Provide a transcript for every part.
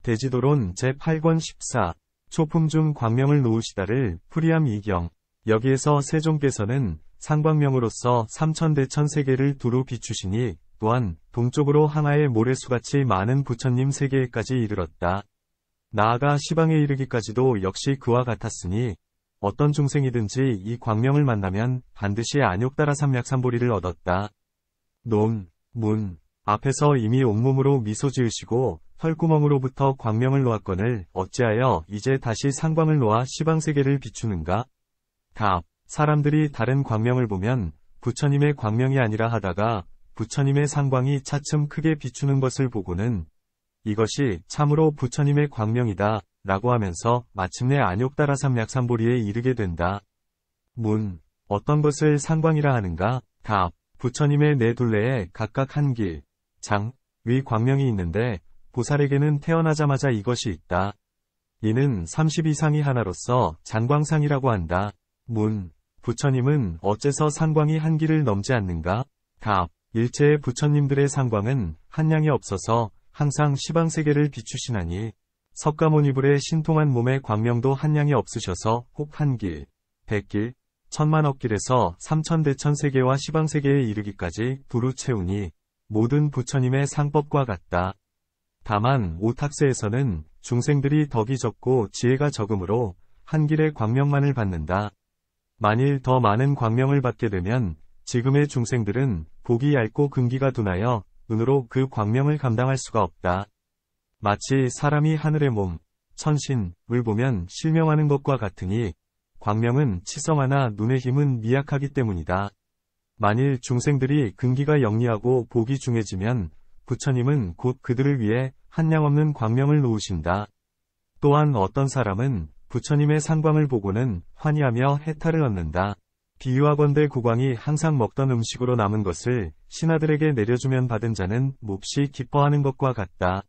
대지도론 제8권 14. 초품 중 광명을 놓으시다를 풀이함 이경. 여기에서 세종께서는 상광명으로서 삼천대천 세계를 두루 비추시니 또한 동쪽으로 항하의 모래수같이 많은 부처님 세계에까지 이르렀다. 나아가 시방에 이르기까지도 역시 그와 같았으니 어떤 중생이든지 이 광명을 만나면 반드시 안욕따라 삼약삼보리를 얻었다. 논, 문. 앞에서 이미 온몸으로 미소 지으시고 털구멍으로부터 광명을 놓았거늘 어찌하여 이제 다시 상광을 놓아 시방세계를 비추는가? 답. 사람들이 다른 광명을 보면 부처님의 광명이 아니라 하다가 부처님의 상광이 차츰 크게 비추는 것을 보고는 이것이 참으로 부처님의 광명이다 라고 하면서 마침내 안욕따라 삼약삼보리에 이르게 된다. 문. 어떤 것을 상광이라 하는가? 답. 부처님의 네 둘레에 각각 한 길, 장, 위 광명이 있는데 보살에게는 태어나자마자 이것이 있다. 이는 30 이상이 하나로서 장광상이라고 한다. 문. 부처님은 어째서 상광이 한 길을 넘지 않는가? 답. 일체의 부처님들의 상광은 한량이 없어서 항상 시방세계를 비추시나니 석가모니불의 신통한 몸의 광명도 한량이 없으셔서 혹 한 길, 100길, 천만억 길에서 삼천대천 세계와 시방세계에 이르기까지 두루 채우니 모든 부처님의 상법과 같다. 다만 오탁세에서는 중생들이 덕이 적고 지혜가 적으므로 한 길의 광명만을 받는다. 만일 더 많은 광명을 받게 되면 지금의 중생들은 복이 얇고 근기가 둔하여 은으로 그 광명을 감당할 수가 없다. 마치 사람이 하늘의 몸, 천신을 보면 실명하는 것과 같으니 광명은 치성하나 눈의 힘은 미약하기 때문이다. 만일 중생들이 근기가 영리하고 복이 중해지면 부처님은 곧 그들을 위해 한량없는 광명을 놓으신다. 또한 어떤 사람은 부처님의 상광을 보고는 환희하며 해탈을 얻는다. 비유하건대 국왕이 항상 먹던 음식으로 남은 것을 신하들에게 내려주면 받은 자는 몹시 기뻐하는 것과 같다.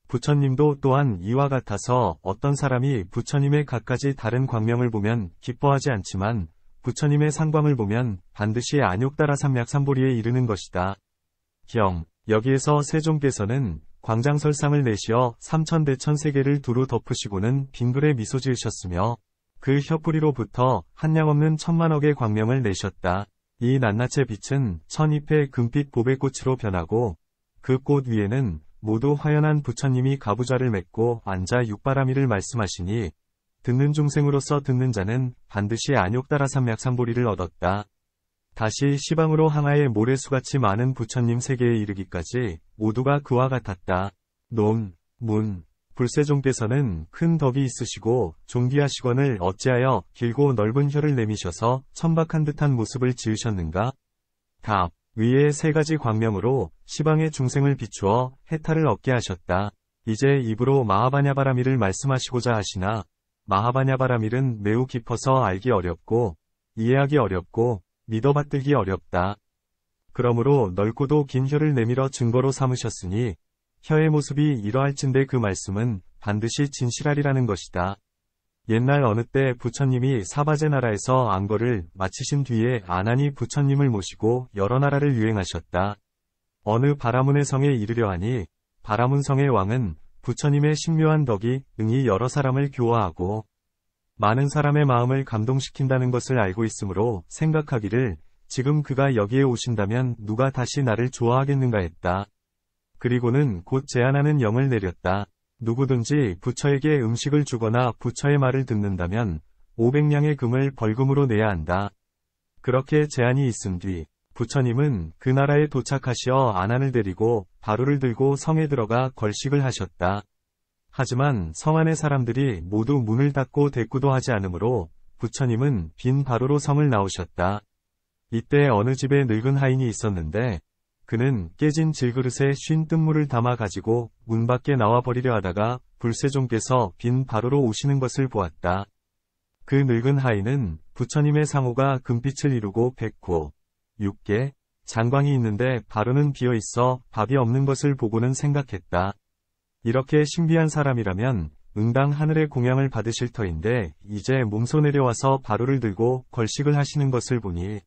부처님도 또한 이와 같아서 어떤 사람이 부처님의 갖가지 다른 광명을 보면 기뻐하지 않지만 부처님의 상광을 보면 반드시 안욕따라 삼약삼보리에 이르는 것이다. 경. 여기에서 세종께서는 광장설상을 내시어 삼천대천 세계를 두루 덮으시고는 빙글에 미소 지으셨으며 그 혀뿌리로부터 한량없는 천만억의 광명을 내셨다. 이 낱낱의 빛은 천잎의 금빛 보배꽃으로 변하고 그 꽃 위에는 모두 화연한 부처님이 가부좌를 맺고 앉아 육바라밀을 말씀하시니 듣는 중생으로서 듣는 자는 반드시 안욕따라 삼약삼보리를 얻었다. 다시 시방으로 항하의 모래수같이 많은 부처님 세계에 이르기까지 모두가 그와 같았다. 논, 문. 불세종께서는 큰 덕이 있으시고 존귀하시거늘 어찌하여 길고 넓은 혀를 내미셔서 천박한 듯한 모습을 지으셨는가? 답. 위의 세 가지 광명으로 시방의 중생을 비추어 해탈을 얻게 하셨다. 이제 입으로 마하바냐바라밀을 말씀하시고자 하시나 마하바냐바라밀은 매우 깊어서 알기 어렵고 이해하기 어렵고 믿어받들기 어렵다. 그러므로 넓고도 긴 혀를 내밀어 증거로 삼으셨으니 혀의 모습이 이러할진대 그 말씀은 반드시 진실하리라는 것이다. 옛날 어느 때 부처님이 사바제 나라에서 안거를 마치신 뒤에 아난이 부처님을 모시고 여러 나라를 유행하셨다. 어느 바라문의 성에 이르려 하니 바라문 성의 왕은 부처님의 신묘한 덕이 응히 여러 사람을 교화하고 많은 사람의 마음을 감동시킨다는 것을 알고 있으므로 생각하기를 지금 그가 여기에 오신다면 누가 다시 나를 좋아하겠는가 했다. 그리고는 곧 제안하는 영을 내렸다. 누구든지 부처에게 음식을 주거나 부처의 말을 듣는다면 500냥의 금을 벌금으로 내야 한다. 그렇게 제안이 있은 뒤 부처님은 그 나라에 도착하시어 아난을 데리고 바루를 들고 성에 들어가 걸식을 하셨다. 하지만 성 안의 사람들이 모두 문을 닫고 대꾸도 하지 않으므로 부처님은 빈 바루로 성을 나오셨다. 이때 어느 집에 늙은 하인이 있었는데 그는 깨진 질그릇에 쉰 뜬물을 담아 가지고 문 밖에 나와 버리려 하다가 불세종께서 빈 바루로 오시는 것을 보았다. 그 늙은 하인은 부처님의 상호가 금빛을 이루고 100호, 6개, 장광이 있는데 바루는 비어 있어 밥이 없는 것을 보고는 생각했다. 이렇게 신비한 사람이라면 응당 하늘의 공양을 받으실 터인데 이제 몸소 내려와서 바루를 들고 걸식을 하시는 것을 보니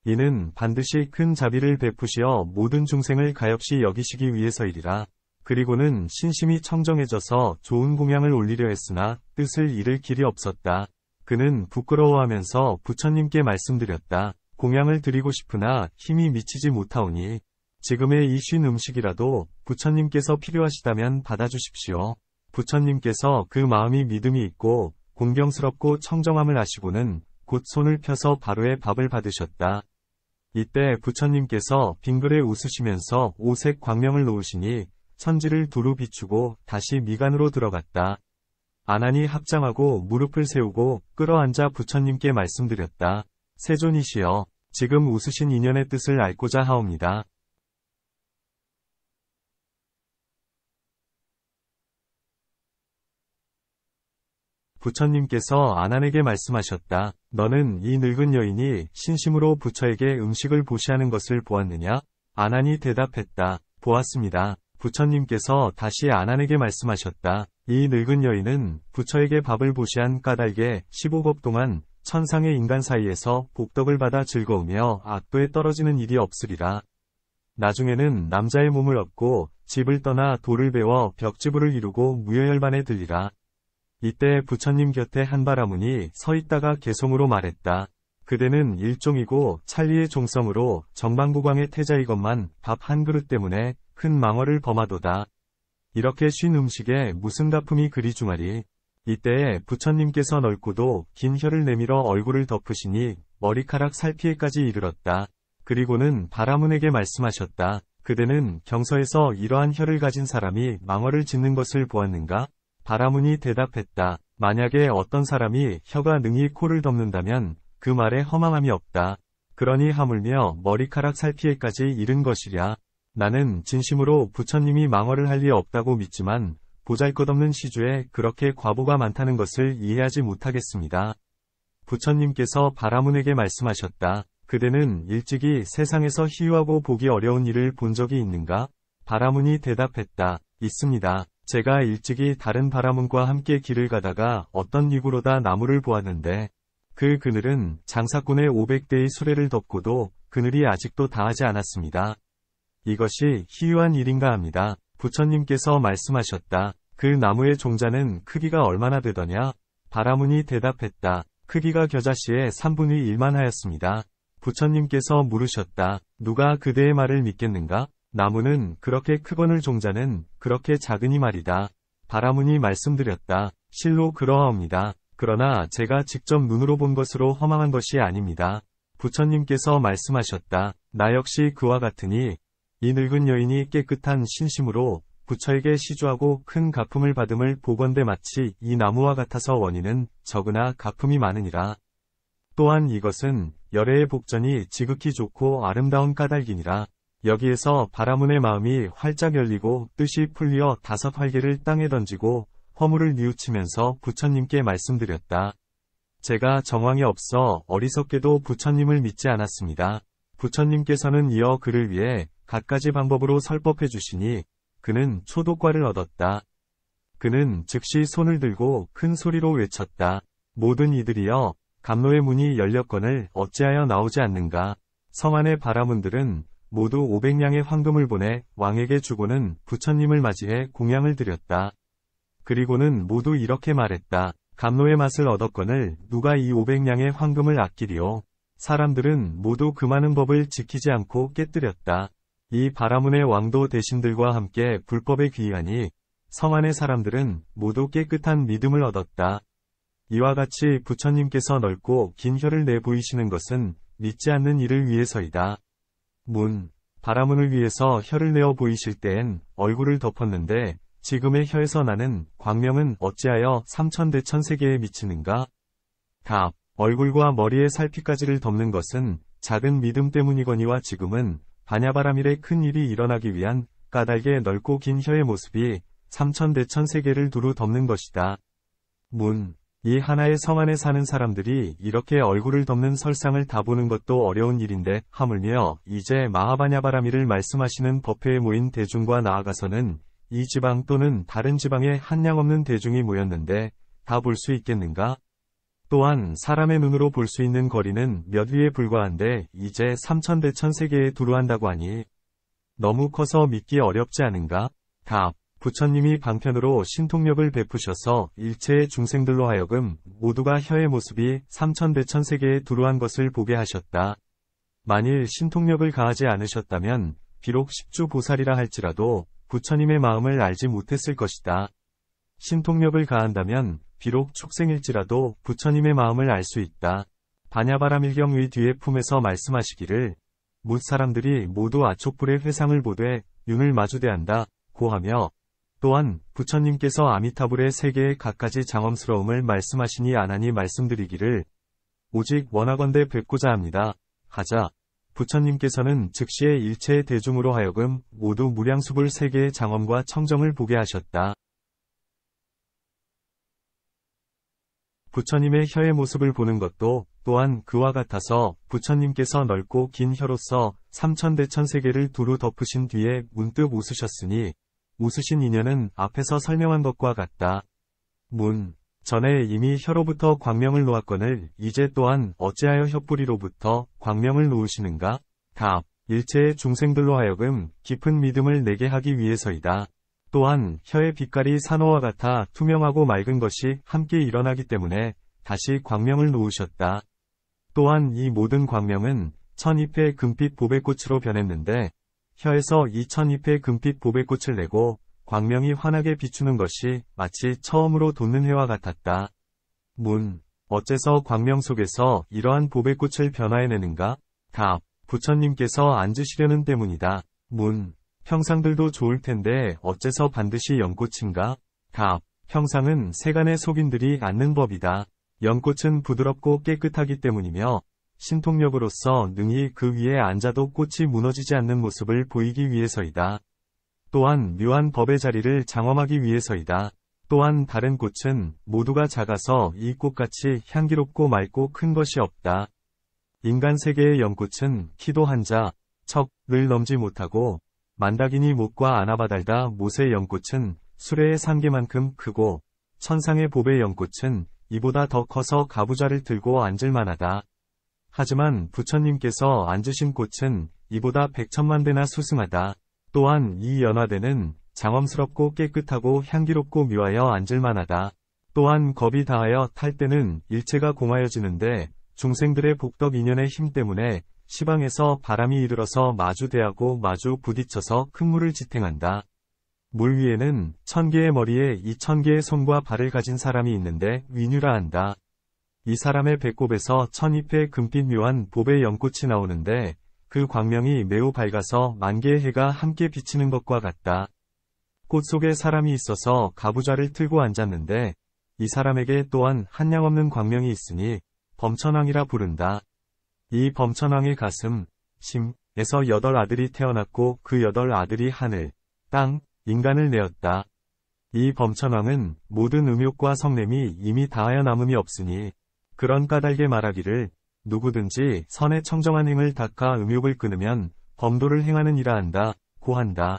이는 반드시 큰 자비를 베푸시어 모든 중생을 가엾이 여기시기 위해서이리라. 그리고는 신심이 청정해져서 좋은 공양을 올리려 했으나 뜻을 잃을 길이 없었다. 그는 부끄러워하면서 부처님께 말씀드렸다. 공양을 드리고 싶으나 힘이 미치지 못하오니 지금의 이 쉰 음식이라도 부처님께서 필요하시다면 받아주십시오. 부처님께서 그 마음이 믿음이 있고 공경스럽고 청정함을 아시고는 곧 손을 펴서 바로의 밥을 받으셨다. 이때 부처님께서 빙그레 웃으시면서 오색 광명을 놓으시니 천지를 두루 비추고 다시 미간으로 들어갔다. 아난이 합장하고 무릎을 세우고 끌어앉아 부처님께 말씀드렸다. 세존이시여, 지금 웃으신 인연의 뜻을 알고자 하옵니다. 부처님께서 아난에게 말씀하셨다. 너는 이 늙은 여인이 신심으로 부처에게 음식을 보시하는 것을 보았느냐? 아난이 대답했다. 보았습니다. 부처님께서 다시 아난에게 말씀하셨다. 이 늙은 여인은 부처에게 밥을 보시한 까닭에 15법 동안 천상의 인간 사이에서 복덕을 받아 즐거우며 악도에 떨어지는 일이 없으리라. 나중에는 남자의 몸을 얻고 집을 떠나 돌을 베어 벽지부를 이루고 무여열반에 들리라. 이때 부처님 곁에 한 바라문이 서 있다가 개송으로 말했다. 그대는 일종이고 찰리의 종성으로 정방구광의 태자이건만 밥 한 그릇 때문에 큰 망언을 범하도다. 이렇게 쉰 음식에 무슨 가품이 그리 중하리. 이때에 부처님께서 넓고도 긴 혀를 내밀어 얼굴을 덮으시니 머리카락 살피에까지 이르렀다. 그리고는 바라문에게 말씀하셨다. 그대는 경서에서 이러한 혀를 가진 사람이 망언을 짓는 것을 보았는가? 바라문이 대답했다. 만약에 어떤 사람이 혀가 능히 코를 덮는다면 그 말에 허망함이 없다. 그러니 하물며 머리카락 살피에까지 이른 것이랴. 나는 진심으로 부처님이 망언을 할 리 없다고 믿지만 보잘것없는 시주에 그렇게 과보가 많다는 것을 이해하지 못하겠습니다. 부처님께서 바라문에게 말씀하셨다. 그대는 일찍이 세상에서 희유하고 보기 어려운 일을 본 적이 있는가? 바라문이 대답했다. 있습니다. 제가 일찍이 다른 바라문과 함께 길을 가다가 어떤 위구로다 나무를 보았는데 그 그늘은 장사꾼의 500대의 수레를 덮고도 그늘이 아직도 다하지 않았습니다. 이것이 희유한 일인가 합니다. 부처님께서 말씀하셨다. 그 나무의 종자는 크기가 얼마나 되더냐? 바라문이 대답했다. 크기가 겨자씨의 3분의 1만 하였습니다. 부처님께서 물으셨다. 누가 그대의 말을 믿겠는가? 나무는 그렇게 크거늘 종자는 그렇게 작으니 말이다. 바라문이 말씀드렸다. 실로 그러하옵니다. 그러나 제가 직접 눈으로 본 것으로 허망한 것이 아닙니다. 부처님께서 말씀하셨다. 나 역시 그와 같으니 이 늙은 여인이 깨끗한 신심으로 부처에게 시주하고 큰 가품을 받음을 보건대 마치 이 나무와 같아서 원인은 적으나 가품이 많으니라. 또한 이것은 열애의 복전이 지극히 좋고 아름다운 까닭이니라. 여기에서 바라문의 마음이 활짝 열리고 뜻이 풀려 5 활개를 땅에 던지고 허물을 뉘우치면서 부처님께 말씀드렸다. 제가 정황이 없어 어리석게도 부처님을 믿지 않았습니다. 부처님께서는 이어 그를 위해 갖가지 방법으로 설법해 주시니 그는 초독과를 얻었다. 그는 즉시 손을 들고 큰 소리로 외쳤다. 모든 이들이여, 감로의 문이 열렸거늘 어찌하여 나오지 않는가? 성 안의 바라문들은 모두 500냥의 황금을 보내 왕에게 주고는 부처님을 맞이해 공양을 드렸다. 그리고는 모두 이렇게 말했다. 감로의 맛을 얻었거늘 누가 이 500냥의 황금을 아끼리요? 사람들은 모두 그 많은 법을 지키지 않고 깨뜨렸다. 이 바라문의 왕도 대신들과 함께 불법에 귀의하니 성 안의 사람들은 모두 깨끗한 믿음을 얻었다. 이와 같이 부처님께서 넓고 긴 혀를 내보이시는 것은 믿지 않는 이를 위해서이다. 바라문을 위해서 혀를 내어 보이실 때엔 얼굴을 덮었는데 지금의 혀에서 나는 광명은 어찌하여 삼천대천세계에 미치는가? 답. 얼굴과 머리의 살피까지를 덮는 것은 작은 믿음 때문이거니와 지금은 바냐바라밀의 큰 일이 일어나기 위한 까닭의 넓고 긴 혀의 모습이 삼천대천세계를 두루 덮는 것이다. 이 하나의 성 안에 사는 사람들이 이렇게 얼굴을 덮는 설상을 다 보는 것도 어려운 일인데 하물며 이제 마하바냐바라밀을 말씀하시는 법회에 모인 대중과 나아가서는 이 지방 또는 다른 지방에 한량없는 대중이 모였는데 다 볼 수 있겠는가? 또한 사람의 눈으로 볼 수 있는 거리는 몇 위에 불과한데 이제 삼천대천세계에 두루 한다고 하니 너무 커서 믿기 어렵지 않은가? 답. 부처님이 방편으로 신통력을 베푸셔서 일체의 중생들로 하여금 모두가 혀의 모습이 삼천대천세계에 두루한 것을 보게 하셨다. 만일 신통력을 가하지 않으셨다면 비록 십주보살이라 할지라도 부처님의 마음을 알지 못했을 것이다. 신통력을 가한다면 비록 축생일지라도 부처님의 마음을 알 수 있다. 반야바라밀경의 뒤에 품에서 말씀하시기를 뭇 사람들이 모두 아촉불의 회상을 보되 윤을 마주대한다 고 하며 또한 부처님께서 아미타불의 세계의 갖가지 장엄스러움을 말씀하시니 안하니 말씀드리기를 오직 원하건대 뵙고자 합니다. 하자 부처님께서는 즉시에 일체의 대중으로 하여금 모두 무량수불 세계의 장엄과 청정을 보게 하셨다. 부처님의 혀의 모습을 보는 것도 또한 그와 같아서 부처님께서 넓고 긴 혀로서 삼천대천세계를 두루 덮으신 뒤에 문득 웃으셨으니 웃으신 인연은 앞에서 설명한 것과 같다. 전에 이미 혀로부터 광명을 놓았거늘 이제 또한 어찌하여 혀뿌리로부터 광명을 놓으시는가? 답. 일체의 중생들로 하여금 깊은 믿음을 내게 하기 위해서이다. 또한 혀의 빛깔이 산호와 같아 투명하고 맑은 것이 함께 일어나기 때문에 다시 광명을 놓으셨다. 또한 이 모든 광명은 천잎의 금빛 보배꽃으로 변했는데 혀에서 이 천잎의 금빛 보배꽃을 내고 광명이 환하게 비추는 것이 마치 처음으로 돋는 해와 같았다. 어째서 광명 속에서 이러한 보배꽃을 변화해내는가? 답. 부처님께서 앉으시려는 때문이다. 평상들도 좋을 텐데 어째서 반드시 연꽃인가? 답. 평상은 세간의 속인들이 앉는 법이다. 연꽃은 부드럽고 깨끗하기 때문이며 신통력으로서 능히 그 위에 앉아도 꽃이 무너지지 않는 모습을 보이기 위해서이다. 또한 묘한 법의 자리를 장엄하기 위해서이다. 또한 다른 꽃은 모두가 작아서 이 꽃같이 향기롭고 맑고 큰 것이 없다. 인간 세계의 연꽃은 키도 한자, 척을 넘지 못하고 만다기니 못과 아나바달다 못의 연꽃은 수레의 상계만큼 크고 천상의 봅의 연꽃은 이보다 더 커서 가부좌를 들고 앉을 만하다. 하지만 부처님께서 앉으신 꽃은 이보다 백천만 배나 수승하다. 또한 이 연화대는 장엄스럽고 깨끗하고 향기롭고 묘하여 앉을 만하다. 또한 겁이 다하여 탈 때는 일체가 공하여지는데 중생들의 복덕 인연의 힘 때문에 시방에서 바람이 이르러서 마주 대하고 마주 부딪혀서 큰 물을 지탱한다. 물 위에는 1000개의 머리에 이 1000개의 손과 발을 가진 사람이 있는데 위뉴라 한다. 이 사람의 배꼽에서 천잎의 금빛 묘한 봅의 연꽃이 나오는데 그 광명이 매우 밝아서 만개의 해가 함께 비치는 것과 같다. 꽃 속에 사람이 있어서 가부좌를 틀고 앉았는데 이 사람에게 또한 한량없는 광명이 있으니 범천왕이라 부른다. 이 범천왕의 가슴, 심에서 8아들이 태어났고 그 8아들이 하늘, 땅, 인간을 내었다. 이 범천왕은 모든 음욕과 성냄이 이미 다하여 남음이 없으니 그런 까닭에 말하기를 누구든지 선의 청정한 행을 닦아 음욕을 끊으면 범도를 행하는 이라 한다, 고 한다.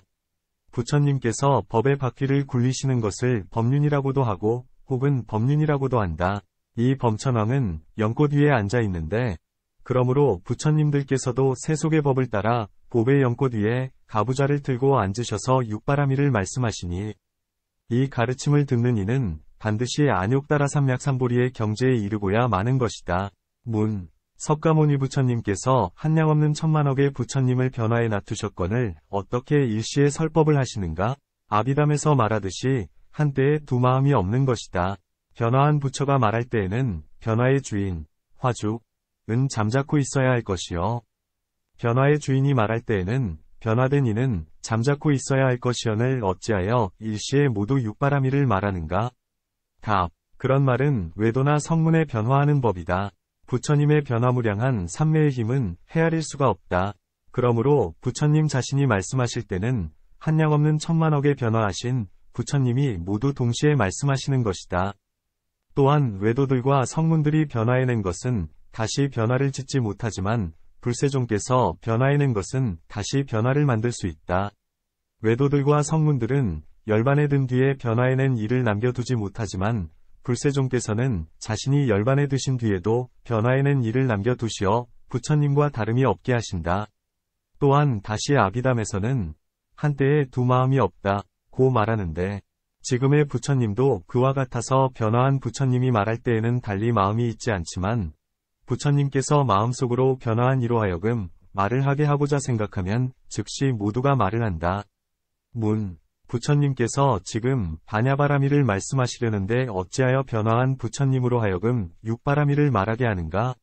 부처님께서 법의 바퀴를 굴리시는 것을 법륜이라고도 하고 혹은 법륜이라고도 한다. 이 범천왕은 연꽃 위에 앉아 있는데 그러므로 부처님들께서도 세속의 법을 따라 봅의 연꽃 위에 가부좌를 들고 앉으셔서 육바라밀을 말씀하시니 이 가르침을 듣는 이는 반드시 안욕따라 삼약삼보리의 경제에 이르고야 마는 것이다. 석가모니 부처님께서 한량없는 천만억의 부처님을 변화해 놔두셨거늘 어떻게 일시에 설법을 하시는가? 아비담에서 말하듯이 한때에 두 마음이 없는 것이다. 변화한 부처가 말할 때에는 변화의 주인, 화주, 은 잠자코 있어야 할 것이요. 변화의 주인이 말할 때에는 변화된 이는 잠자코 있어야 할 것이여늘 어찌하여 일시에 모두 육바라밀을 말하는가? 답. 그런 말은 외도나 성문에 변화하는 법이다. 부처님의 변화무량한 삼매의 힘은 헤아릴 수가 없다. 그러므로 부처님 자신이 말씀하실 때는 한량없는 천만억에 변화하신 부처님이 모두 동시에 말씀하시는 것이다. 또한 외도들과 성문들이 변화해낸 것은 다시 변화를 짓지 못하지만 불세종께서 변화해낸 것은 다시 변화를 만들 수 있다. 외도들과 성문들은 열반에 든 뒤에 변화해낸 일을 남겨두지 못하지만 불세종께서는 자신이 열반에 드신 뒤에도 변화해낸 일을 남겨두시어 부처님과 다름이 없게 하신다. 또한 다시 아비담에서는 한때에 두 마음이 없다 고 말하는데, 지금의 부처님도 그와 같아서 변화한 부처님이 말할 때에는 달리 마음이 있지 않지만, 부처님께서 마음속으로 변화한 이로 하여금 말을 하게 하고자 생각하면 즉시 모두가 말을 한다. 문. 부처님께서 지금 바냐바라미를 말씀하시려는데 어찌하여 변화한 부처님으로 하여금 육바라밀을 말하게 하는가?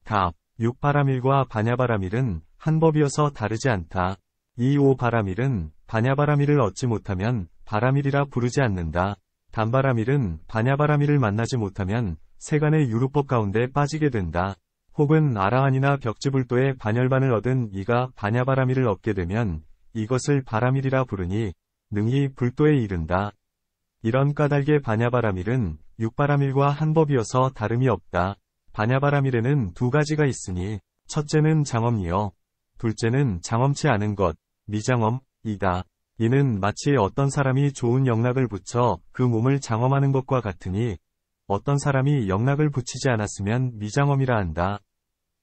답. 육바라밀과 바냐바라밀은 한 법이어서 다르지 않다. 이 오바라밀은 바냐바라밀을 얻지 못하면 바라밀이라 부르지 않는다. 단바라밀은 바냐바라밀을 만나지 못하면 세간의 유루법 가운데 빠지게 된다. 혹은 아라한이나 벽지불도의 반열반을 얻은 이가 바냐바라밀을 얻게 되면 이것을 바라밀이라 부르니 능히 불도에 이른다. 이런 까닭의 바냐바라밀은 육바라밀과 한 법이어서 다름이 없다. 바냐바라밀에는 두 가지가 있으니 첫째는 장엄이요. 둘째는 장엄치 않은 것, 미장엄이다. 이는 마치 어떤 사람이 좋은 영락을 붙여 그 몸을 장엄하는 것과 같으니 어떤 사람이 영락을 붙이지 않았으면 미장엄이라 한다.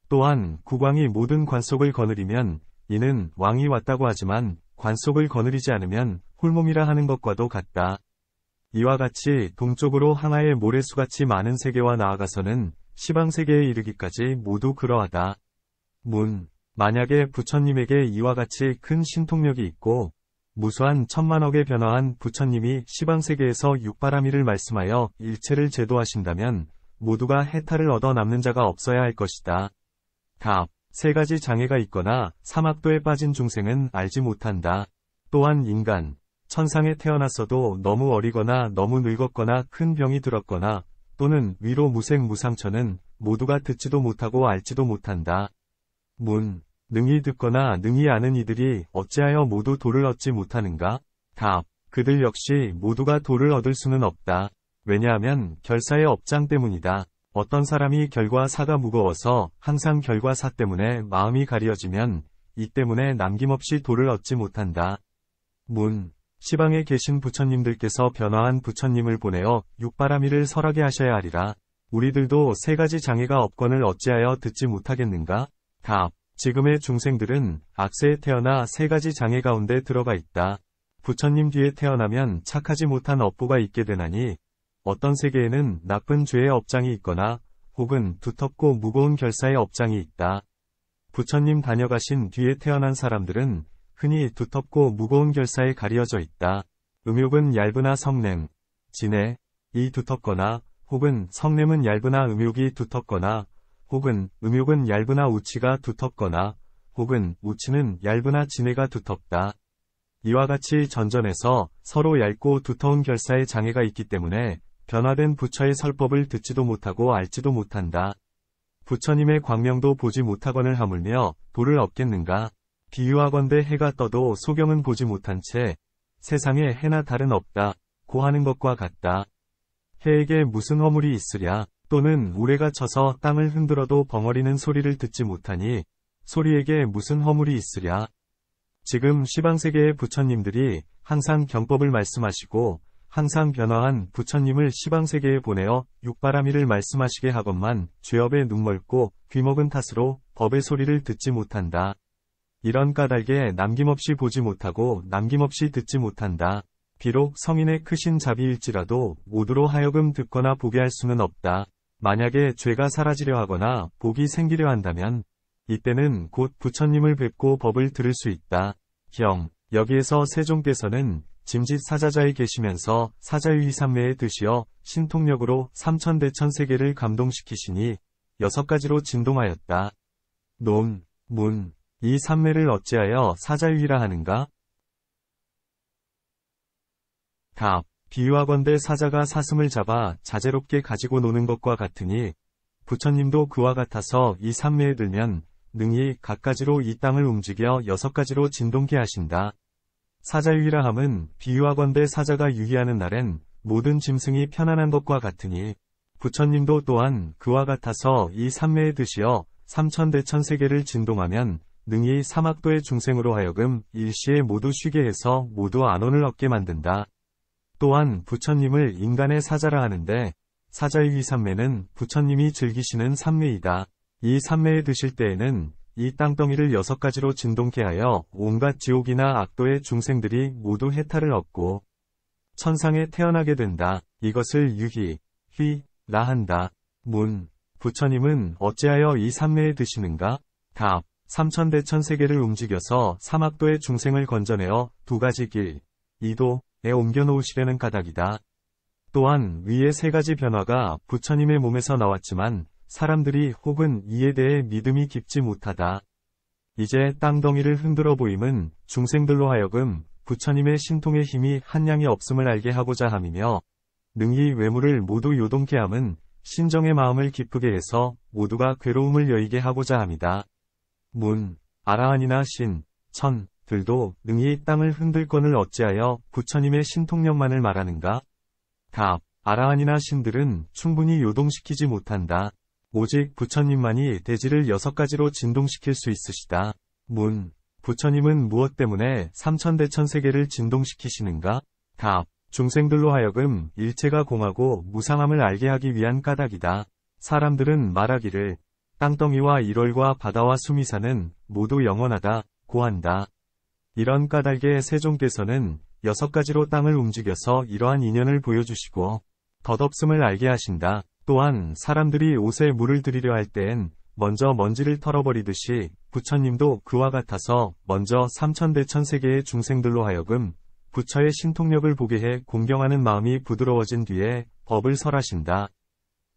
또한 국왕이 모든 관속을 거느리면 이는 왕이 왔다고 하지만 관속을 거느리지 않으면 홀몸이라 하는 것과도 같다. 이와 같이 동쪽으로 항하의 모래수같이 많은 세계와 나아가서는 시방세계에 이르기까지 모두 그러하다. 문. 만약에 부처님에게 이와 같이 큰 신통력이 있고 무수한 천만억에 변화한 부처님이 시방세계에서 육바라밀을 말씀하여 일체를 제도하신다면 모두가 해탈을 얻어 남는 자가 없어야 할 것이다. 답. 세 가지 장애가 있거나 사막도에 빠진 중생은 알지 못한다. 또한 인간, 천상에 태어났어도 너무 어리거나 너무 늙었거나 큰 병이 들었거나 또는 위로 무색무상처는 모두가 듣지도 못하고 알지도 못한다. 문. 능히 듣거나 능히 아는 이들이 어찌하여 모두 도를 얻지 못하는가? 답. 그들 역시 모두가 도를 얻을 수는 없다. 왜냐하면 결사의 업장 때문이다. 어떤 사람이 결과 사가 무거워서 항상 결과 사 때문에 마음이 가려지면 이 때문에 남김없이 도를 얻지 못한다. 문. 시방에 계신 부처님들께서 변화한 부처님을 보내어 육바라밀을 설하게 하셔야 하리라. 우리들도 세 가지 장애가 없건을 어찌하여 듣지 못하겠는가? 답. 지금의 중생들은 악세에 태어나 세 가지 장애 가운데 들어가 있다. 부처님 뒤에 태어나면 착하지 못한 업보가 있게 되나니 어떤 세계에는 나쁜 죄의 업장이 있거나 혹은 두텁고 무거운 결사의 업장이 있다. 부처님 다녀가신 뒤에 태어난 사람들은 흔히 두텁고 무거운 결사에 가려져 있다. 음욕은 얇으나 성냄, 진해, 이 두텁거나 혹은 성냄은 얇으나 음욕이 두텁거나 혹은 음욕은 얇으나 우치가 두텁거나 혹은 우치는 얇으나 진해가 두텁다. 이와 같이 전전에서 서로 얇고 두터운 결사의 장애가 있기 때문에 변화된 부처의 설법을 듣지도 못하고 알지도 못한다. 부처님의 광명도 보지 못하거늘 하물며 도를 얻겠는가? 비유하건대 해가 떠도 소경은 보지 못한 채 세상에 해나 달은 없다 고 하는 것과 같다. 해에게 무슨 허물이 있으랴? 또는 우레가 쳐서 땅을 흔들어도 벙어리는 소리를 듣지 못하니 소리에게 무슨 허물이 있으랴? 지금 시방세계의 부처님들이 항상 경법을 말씀하시고 항상 변화한 부처님을 시방세계에 보내어 육바라밀을 말씀하시게 하건만 죄업에 눈멀고 귀먹은 탓으로 법의 소리를 듣지 못한다. 이런 까닭에 남김없이 보지 못하고 남김없이 듣지 못한다. 비록 성인의 크신 자비일지라도 모두로 하여금 듣거나 보게 할 수는 없다. 만약에 죄가 사라지려 하거나 복이 생기려 한다면 이때는 곧 부처님을 뵙고 법을 들을 수 있다. 경. 여기에서 세종께서는 짐짓 사자자에 계시면서 사자유의 삼매에 드시어 신통력으로 삼천대천세계를 감동시키시니 6가지로 진동하였다. 논. 문. 이 삼매를 어찌하여 사자유의라 하는가? 답. 비유하건대 사자가 사슴을 잡아 자재롭게 가지고 노는 것과 같으니 부처님도 그와 같아서 이 삼매에 들면 능히 각가지로 이 땅을 움직여 6가지로 진동케 하신다. 사자유의라 함은 비유하건대 사자가 유의하는 날엔 모든 짐승이 편안한 것과 같으니 부처님도 또한 그와 같아서 이 삼매에 드시어 삼천대천세계를 진동하면 능히 사막도의 중생으로 하여금 일시에 모두 쉬게 해서 모두 안온을 얻게 만든다. 또한 부처님을 인간의 사자라 하는데 사자유의 삼매는 부처님이 즐기시는 삼매이다. 이 삼매에 드실 때에는 이 땅덩이를 6가지로 진동케 하여 온갖 지옥이나 악도의 중생들이 모두 해탈을 얻고 천상에 태어나게 된다. 이것을 유희, 휘라 한다. 문. 부처님은 어찌하여 이 삼매에 드시는가? 답. 삼천대천세계를 움직여서 삼악도의 중생을 건져내어 2가지 길, 이도에 옮겨놓으시려는 까닭이다. 또한 위의 3가지 변화가 부처님의 몸에서 나왔지만 사람들이 혹은 이에 대해 믿음이 깊지 못하다. 이제 땅덩이를 흔들어 보임은 중생들로 하여금 부처님의 신통의 힘이 한량이 없음을 알게 하고자 함이며, 능히 외물을 모두 요동케 함은 신정의 마음을 기쁘게 해서 모두가 괴로움을 여의게 하고자 함이다. 문. 아라한이나 신, 천, 들도 능히 땅을 흔들건을 어찌하여 부처님의 신통력만을 말하는가? 답. 아라한이나 신들은 충분히 요동시키지 못한다. 오직 부처님만이 대지를 6가지로 진동시킬 수 있으시다. 문. 부처님은 무엇 때문에 삼천대천세계를 진동시키시는가? 답. 중생들로 하여금 일체가 공하고 무상함을 알게 하기 위한 까닭이다. 사람들은 말하기를 땅덩이와 일월과 바다와 수미산은 모두 영원하다, 고한다. 이런 까닭에 세종께서는 6가지로 땅을 움직여서 이러한 인연을 보여주시고 덧없음을 알게 하신다. 또한 사람들이 옷에 물을 들이려 할 때엔 먼저 먼지를 털어버리듯이 부처님도 그와 같아서 먼저 삼천대천세계의 중생들로 하여금 부처의 신통력을 보게 해 공경하는 마음이 부드러워진 뒤에 법을 설하신다.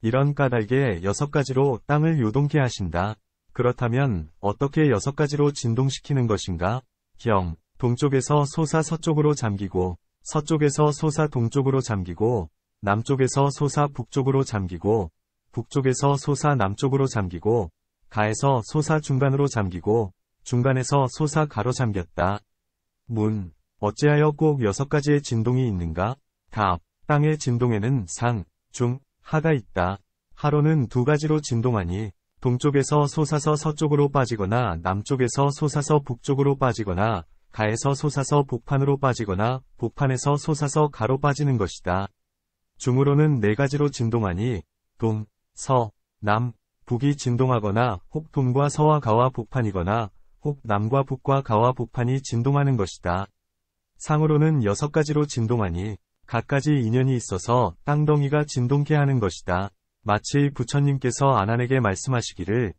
이런 까닭에 6가지로 땅을 요동케 하신다. 그렇다면 어떻게 6가지로 진동시키는 것인가? 경. 동쪽에서 솟아 서쪽으로 잠기고, 서쪽에서 솟아 동쪽으로 잠기고, 남쪽에서 솟아 북쪽으로 잠기고, 북쪽에서 솟아 남쪽으로 잠기고, 가에서 솟아 중간으로 잠기고, 중간에서 솟아 가로 잠겼다. 문. 어찌하여 꼭 6가지의 진동이 있는가? 답. 땅의 진동에는 상, 중, 하가 있다. 하로는 2가지로 진동하니, 동쪽에서 솟아서 서쪽으로 빠지거나 남쪽에서 솟아서 북쪽으로 빠지거나 가에서 솟아서 북판으로 빠지거나 북판에서 솟아서 가로 빠지는 것이다. 중으로는 4가지로 진동하니 동, 서, 남, 북이 진동하거나 혹 동과 서와 가와 북판이거나 혹 남과 북과 가와 북판이 진동하는 것이다. 상으로는 6가지로 진동하니 각가지 인연이 있어서 땅덩이가 진동케 하는 것이다. 마치 부처님께서 아난에게 말씀하시기를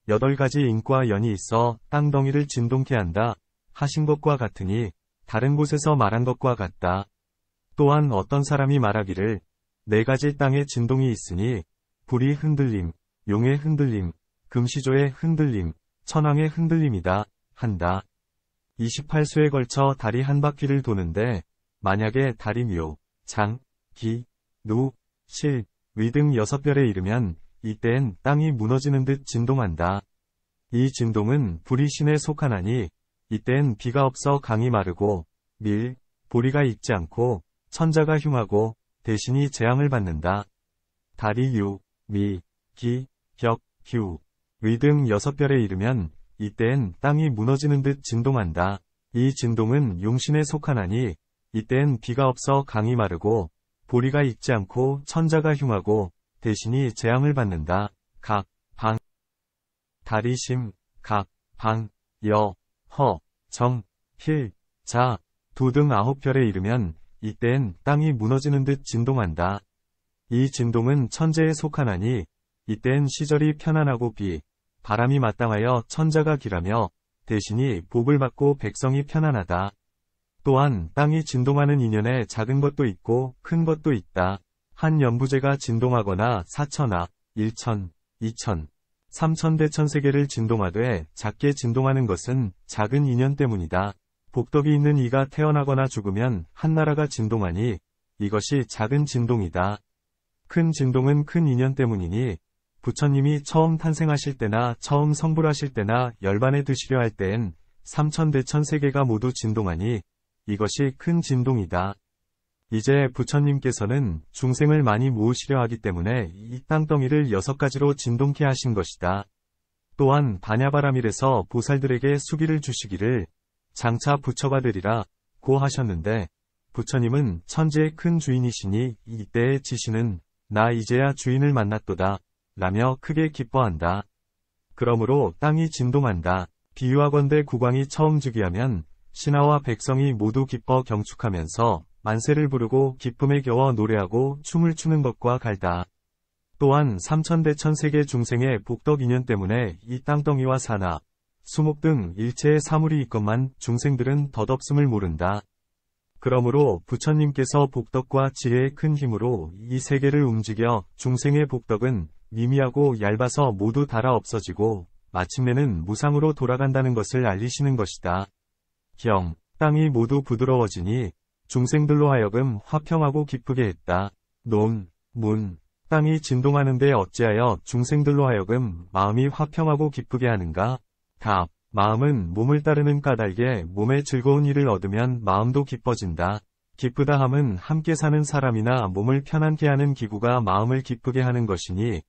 8가지 인과 연이 있어 땅덩이를 진동케 한다 하신 것과 같으니 다른 곳에서 말한 것과 같다. 또한 어떤 사람이 말하기를 4가지 땅에 진동이 있으니 불이 흔들림, 용의 흔들림, 금시조의 흔들림, 천왕의 흔들림이다 한다. 28수에 걸쳐 달이 한 바퀴를 도는데 만약에 달이 묘, 장, 기, 누, 실, 위 등 6별에 이르면 이때엔 땅이 무너지는 듯 진동한다. 이 진동은 불이 신에 속하나니 이때엔 비가 없어 강이 마르고 밀, 보리가 익지 않고 천자가 흉하고 대신이 재앙을 받는다. 달이 유, 미, 기, 격, 휴, 위 등 6별에 이르면 이때엔 땅이 무너지는 듯 진동한다. 이 진동은 용신에 속하나니 이때엔 비가 없어 강이 마르고 보리가 익지 않고 천자가 흉하고 대신이 재앙을 받는다. 각, 방, 달이 심, 각, 방, 여, 허, 정, 필, 자, 두 등 9별에 이르면 이때엔 땅이 무너지는 듯 진동한다. 이 진동은 천재에 속하나니 이때엔 시절이 편안하고 비, 바람이 마땅하여 천자가 길하며 대신이 복을 받고 백성이 편안하다. 또한 땅이 진동하는 인연에 작은 것도 있고 큰 것도 있다. 한 연부제가 진동하거나 4천하, 1천, 2천, 3천대천세계를 진동하되 작게 진동하는 것은 작은 인연 때문이다. 복덕이 있는 이가 태어나거나 죽으면 한 나라가 진동하니 이것이 작은 진동이다. 큰 진동은 큰 인연 때문이니 부처님이 처음 탄생하실 때나 처음 성불하실 때나 열반에 드시려 할 때엔 삼천대천세계가 모두 진동하니 이것이 큰 진동이다. 이제 부처님께서는 중생을 많이 모으시려 하기 때문에 이 땅덩이를 6가지로 진동케 하신 것이다. 또한 반야바라밀에서 보살들에게 수기를 주시기를 장차 부처가 되리라 고 하셨는데 부처님은 천지의 큰 주인이시니 이때의 지시는 나 이제야 주인을 만났도다 라며 크게 기뻐한다. 그러므로 땅이 진동한다. 비유하건대 국왕이 처음 즉위하면 신하와 백성이 모두 기뻐 경축하면서 만세를 부르고 기쁨에 겨워 노래하고 춤을 추는 것과 같다. 또한 삼천대천세계 중생의 복덕 인연 때문에 이 땅덩이와 산하, 수목 등 일체의 사물이 있건만 중생들은 덧없음을 모른다. 그러므로 부처님께서 복덕과 지혜의 큰 힘으로 이 세계를 움직여 중생의 복덕은 미미하고 얇아서 모두 닳아 없어지고 마침내는 무상으로 돌아간다는 것을 알리시는 것이다. 경, 땅이 모두 부드러워지니 중생들로 하여금 화평하고 기쁘게 했다. 논, 문, 땅이 진동하는데 어찌하여 중생들로 하여금 마음이 화평하고 기쁘게 하는가? 답, 마음은 몸을 따르는 까닭에 몸에 즐거운 일을 얻으면 마음도 기뻐진다. 기쁘다 함은 함께 사는 사람이나 몸을 편안케 하는 기구가 마음을 기쁘게 하는 것이니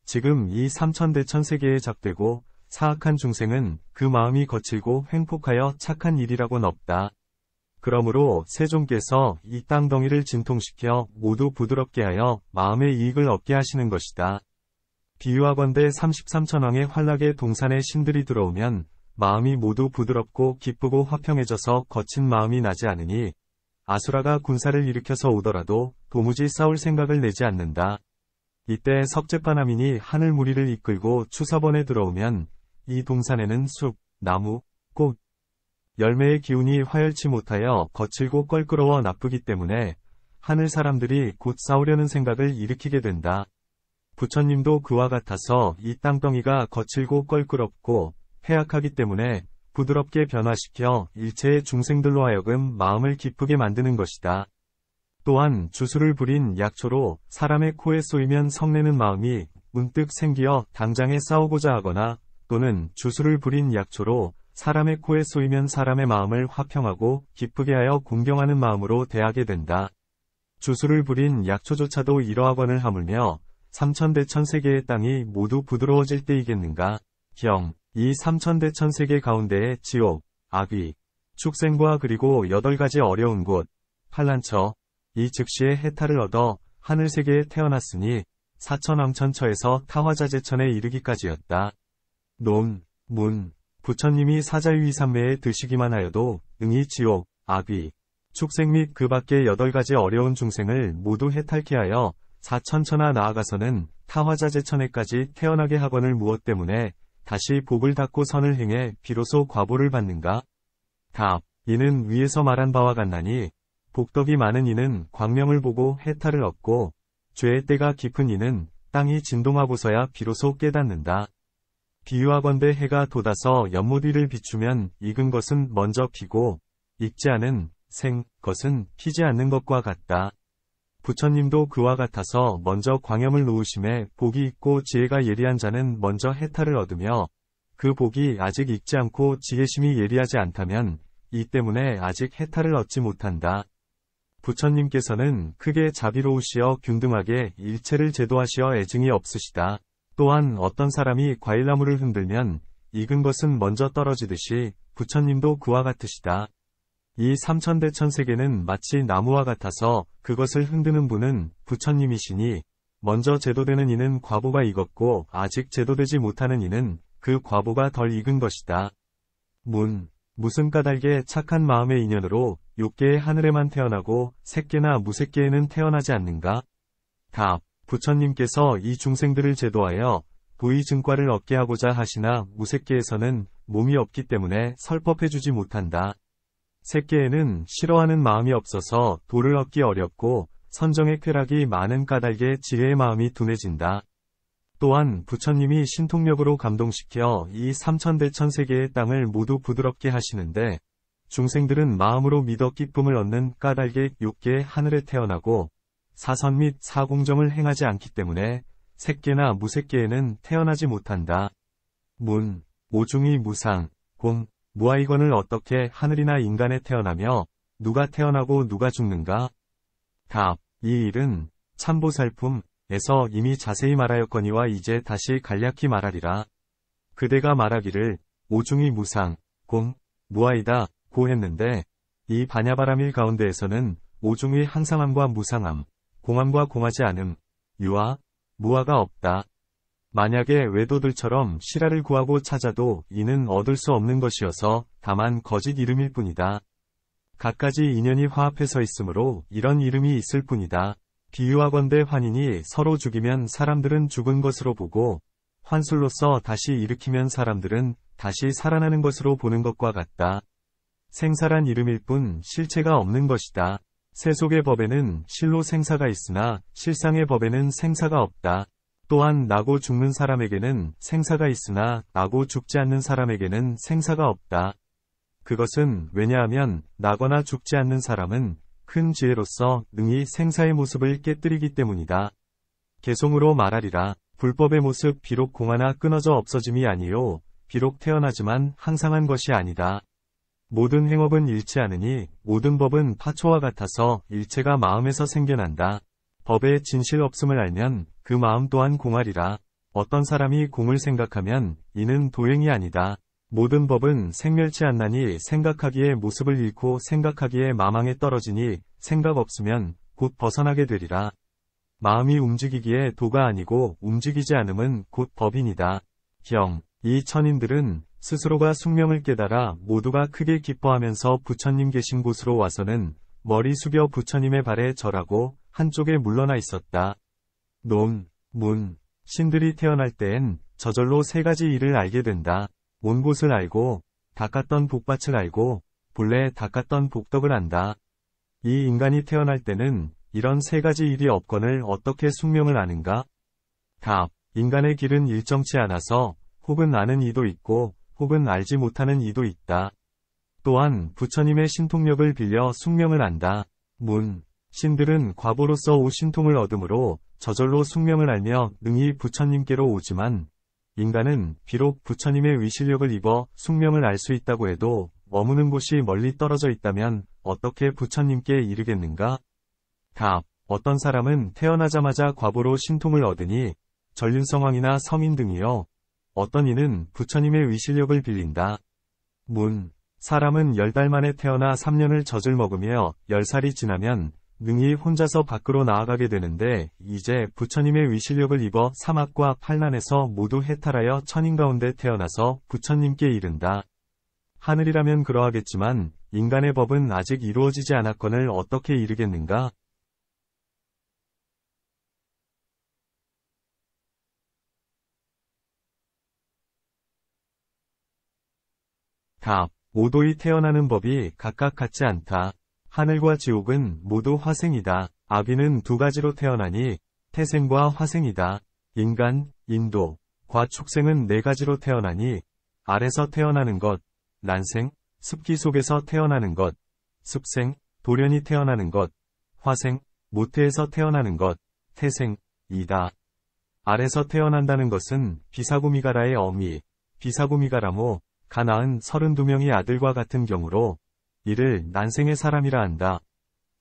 지금 이 삼천대천세계에 작되고 사악한 중생은 그 마음이 거칠고 횡폭하여 착한 일이라고는 없다. 그러므로 세종께서 이 땅덩이를 진통시켜 모두 부드럽게 하여 마음의 이익을 얻게 하시는 것이다. 비유하건대 33천왕의 환락의 동산에 신들이 들어오면 마음이 모두 부드럽고 기쁘고 화평해져서 거친 마음이 나지 않으니 아수라가 군사를 일으켜서 오더라도 도무지 싸울 생각을 내지 않는다. 이때 석재바나민이 하늘 무리를 이끌고 추서번에 들어오면 이 동산에는 숲, 나무, 꽃, 열매의 기운이 화열치 못하여 거칠고 껄끄러워 나쁘기 때문에 하늘 사람들이 곧 싸우려는 생각을 일으키게 된다. 부처님도 그와 같아서 이 땅덩이가 거칠고 껄끄럽고 해악하기 때문에 부드럽게 변화시켜 일체의 중생들로 하여금 마음을 기쁘게 만드는 것이다. 또한 주술을 부린 약초로 사람의 코에 쏘이면 성내는 마음이 문득 생기어 당장에 싸우고자 하거나 또는 주술을 부린 약초로 사람의 코에 쏘이면 사람의 마음을 화평하고 기쁘게 하여 공경하는 마음으로 대하게 된다. 주술을 부린 약초조차도 이러하거늘 하물며 삼천대천세계의 땅이 모두 부드러워질 때이겠는가? 경, 이 삼천대천세계 가운데에 지옥, 악귀, 축생과 그리고 8가지 어려운 곳, 환란처, 이 즉시에 해탈을 얻어 하늘세계에 태어났으니 사천왕천처에서 타화자재천에 이르기까지였다. 논, 문, 부처님이 사자유이삼매에 드시기만 하여도 응이 지옥, 악귀, 축생 및 그 밖의 8가지 어려운 중생을 모두 해탈케 하여 사천처나 나아가서는 타화자재천에까지 태어나게 하거늘 무엇 때문에 다시 복을 닦고 선을 행해 비로소 과보를 받는가? 답, 이는 위에서 말한 바와 같나니 복덕이 많은 이는 광명을 보고 해탈을 얻고 죄의 때가 깊은 이는 땅이 진동하고서야 비로소 깨닫는다. 비유하건대 해가 돋아서 연못 위를 비추면 익은 것은 먼저 피고 익지 않은 생 것은 피지 않는 것과 같다. 부처님도 그와 같아서 먼저 광염을 놓으심에 복이 있고 지혜가 예리한 자는 먼저 해탈을 얻으며 그 복이 아직 익지 않고 지혜심이 예리하지 않다면 이 때문에 아직 해탈을 얻지 못한다. 부처님께서는 크게 자비로우시어 균등하게 일체를 제도하시어 애증이 없으시다. 또한 어떤 사람이 과일나무를 흔들면 익은 것은 먼저 떨어지듯이 부처님도 그와 같으시다. 이 삼천대천세계는 마치 나무와 같아서 그것을 흔드는 분은 부처님이시니 먼저 제도되는 이는 과보가 익었고 아직 제도되지 못하는 이는 그 과보가 덜 익은 것이다. 문, 무슨 까닭에 착한 마음의 인연으로 6개의 하늘에만 태어나고 새끼나 무새끼에는 태어나지 않는가? 답, 부처님께서 이 중생들을 제도하여 도의 증과를 얻게 하고자 하시나 무새끼에서는 몸이 없기 때문에 설법해주지 못한다. 새끼에는 싫어하는 마음이 없어서 도를 얻기 어렵고 선정의 쾌락이 많은 까닭에 지혜의 마음이 둔해진다. 또한 부처님이 신통력으로 감동시켜 이 삼천대천세계의 땅을 모두 부드럽게 하시는데 중생들은 마음으로 믿어 기쁨을 얻는 까닭에 6개의 하늘에 태어나고 사선 및 사공정을 행하지 않기 때문에 새끼나 무새끼에는 태어나지 못한다. 문, 오중이 무상, 공, 무아이건을 어떻게 하늘이나 인간에 태어나며 누가 태어나고 누가 죽는가? 답, 이 일은 참보살품에서 이미 자세히 말하였거니와 이제 다시 간략히 말하리라. 그대가 말하기를 오중이 무상, 공, 무아이다 고 했는데 이 반야바라밀 가운데에서는 오중의 항상함과 무상함, 공함과 공하지 않음, 유아, 무아가 없다. 만약에 외도들처럼 실화를 구하고 찾아도 이는 얻을 수 없는 것이어서 다만 거짓 이름일 뿐이다. 갖가지 인연이 화합해서 있으므로 이런 이름이 있을 뿐이다. 비유하건대 환인이 서로 죽이면 사람들은 죽은 것으로 보고 환술로서 다시 일으키면 사람들은 다시 살아나는 것으로 보는 것과 같다. 생사란 이름일 뿐 실체가 없는 것이다. 세속의 법에는 실로 생사가 있으나 실상의 법에는 생사가 없다. 또한 나고 죽는 사람에게는 생사가 있으나 나고 죽지 않는 사람에게는 생사가 없다. 그것은 왜냐하면 나거나 죽지 않는 사람은 큰 지혜로서 능히 생사의 모습을 깨뜨리기 때문이다. 개송으로 말하리라. 불법의 모습 비록 공하나 끊어져 없어짐이 아니요 비록 태어나지만 항상한 것이 아니다. 모든 행업은 일치하느니 모든 법은 파초와 같아서 일체가 마음에서 생겨난다. 법의 진실 없음을 알면 그 마음 또한 공하리라. 어떤 사람이 공을 생각하면 이는 도행이 아니다. 모든 법은 생멸치 않나니 생각하기에 모습을 잃고 생각하기에 마망에 떨어지니 생각 없으면 곧 벗어나게 되리라. 마음이 움직이기에 도가 아니고 움직이지 않음은 곧 법이니다. 경. 이 천인들은 스스로가 숙명을 깨달아 모두가 크게 기뻐하면서 부처님 계신 곳으로 와서는 머리 숙여 부처님의 발에 절하고 한쪽에 물러나 있었다. 논, 문, 신들이 태어날 때엔 저절로 세 가지 일을 알게 된다. 온 곳을 알고, 닦았던 복밭을 알고, 본래 닦았던 복덕을 안다. 이 인간이 태어날 때는 이런 세 가지 일이 없거늘 어떻게 숙명을 아는가? 답. 인간의 길은 일정치 않아서 혹은 아는 이도 있고 혹은 알지 못하는 이도 있다. 또한 부처님의 신통력을 빌려 숙명을 안다. 문. 신들은 과보로서 오 신통을 얻으므로 저절로 숙명을 알며 능히 부처님께로 오지만 인간은 비록 부처님의 위실력을 입어 숙명을 알 수 있다고 해도 머무는 곳이 멀리 떨어져 있다면 어떻게 부처님께 이르겠는가? 답. 어떤 사람은 태어나자마자 과보로 신통을 얻으니 전륜성왕이나 성인 등이요. 어떤 이는 부처님의 위실력을 빌린다. 문. 사람은 10달 만에 태어나 3년을 젖을 먹으며 10살이 지나면 능히 혼자서 밖으로 나아가게 되는데 이제 부처님의 위실력을 입어 사막과 팔난에서 모두 해탈하여 천인 가운데 태어나서 부처님께 이른다. 하늘이라면 그러하겠지만 인간의 법은 아직 이루어지지 않았거늘 어떻게 이르겠는가? 답. 오도이 태어나는 법이 각각 같지 않다. 하늘과 지옥은 모두 화생이다. 아비는 두 가지로 태어나니 태생과 화생이다. 인간, 인도, 과 축생은 네 가지로 태어나니 알에서 태어나는 것, 난생, 습기 속에서 태어나는 것, 습생, 돌연히 태어나는 것, 화생, 모태에서 태어나는 것, 태생, 이다. 알에서 태어난다는 것은 비사구미가라의 어미, 비사구미가라모, 가 낳은 32명의 아들과 같은 경우로 이를 난생의 사람이라 한다.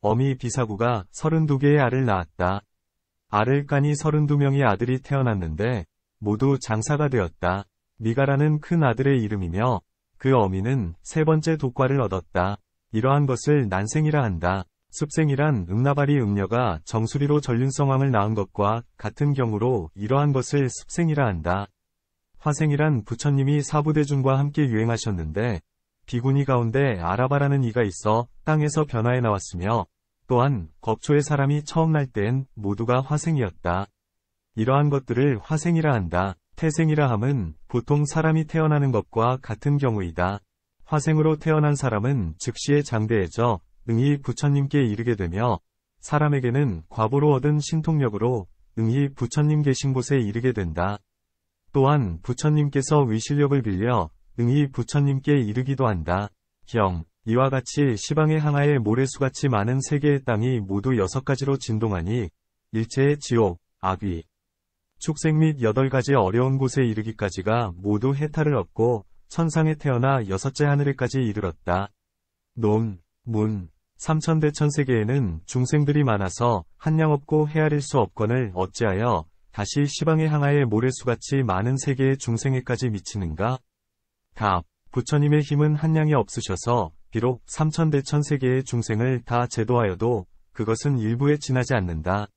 어미 비사구가 32개의 알을 낳았다. 알을 까니 32명의 아들이 태어났는데 모두 장사가 되었다. 미가라는 큰 아들의 이름이며 그 어미는 세 번째 독과를 얻었다. 이러한 것을 난생이라 한다. 습생이란 음나발이 음녀가 정수리로 전륜성왕을 낳은 것과 같은 경우로 이러한 것을 습생이라 한다. 화생이란 부처님이 사부대중과 함께 유행하셨는데 비구니 가운데 아라바라는 이가 있어 땅에서 변화해 나왔으며 또한 겁초의 사람이 처음 날 땐 모두가 화생이었다. 이러한 것들을 화생이라 한다. 태생이라 함은 보통 사람이 태어나는 것과 같은 경우이다. 화생으로 태어난 사람은 즉시에 장대해져 능히 부처님께 이르게 되며 사람에게는 과보로 얻은 신통력으로 능히 부처님 계신 곳에 이르게 된다. 또한 부처님께서 위실력을 빌려 능히 부처님께 이르기도 한다. 경. 이와 같이 시방의 항아에 모래수같이 많은 세 개의 땅이 모두 6가지로 진동하니 일체의 지옥, 악귀, 축생 및 8가지 어려운 곳에 이르기까지가 모두 해탈을 얻고 천상에 태어나 6째 하늘에까지 이르렀다. 논, 문, 삼천대천세계에는 중생들이 많아서 한량 없고 헤아릴 수 없거늘 어찌하여 다시 시방의 항아에 모래수같이 많은 세계의 중생에까지 미치는가? 답. 부처님의 힘은 한량이 없으셔서 비록 삼천대천세계의 중생을 다 제도하여도 그것은 일부에 지나지 않는다.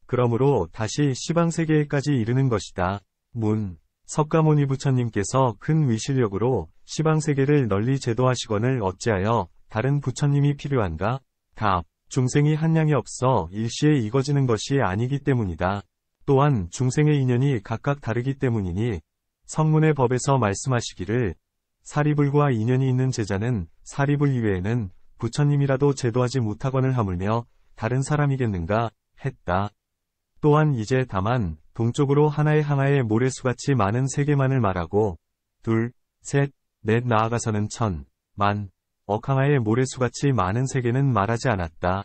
그러므로 다시 시방세계에까지 이르는 것이다. 문. 석가모니 부처님께서 큰 위실력으로 시방세계를 널리 제도하시거늘 어찌하여 다른 부처님이 필요한가? 답. 중생이 한량이 없어 일시에 이거지는 것이 아니기 때문이다. 또한 중생의 인연이 각각 다르기 때문이니 성문의 법에서 말씀하시기를 사리불과 인연이 있는 제자는 사리불 이외에는 부처님이라도 제도하지 못하거늘 하물며 다른 사람이겠는가 했다. 또한 이제 다만 동쪽으로 하나의 모래수같이 많은 세계만을 말하고 둘, 셋, 넷 나아가서는 천, 만, 억 하나의 모래수같이 많은 세계는 말하지 않았다.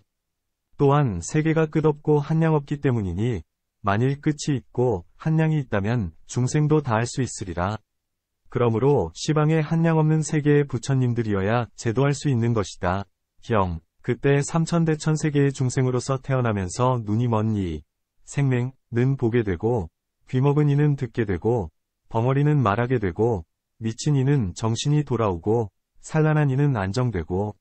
또한 세계가 끝없고 한량 없기 때문이니 만일 끝이 있고 한량이 있다면 중생도 다할 수 있으리라. 그러므로 시방에 한량 없는 세계의 부처님들이어야 제도할 수 있는 것이다. 경. 그때 삼천대천 세계의 중생으로서 태어나면서 눈이 먼 이 생맹는 보게 되고 귀먹은 이는 듣게 되고 벙어리는 말하게 되고 미친 이는 정신이 돌아오고 산란한 이는 안정되고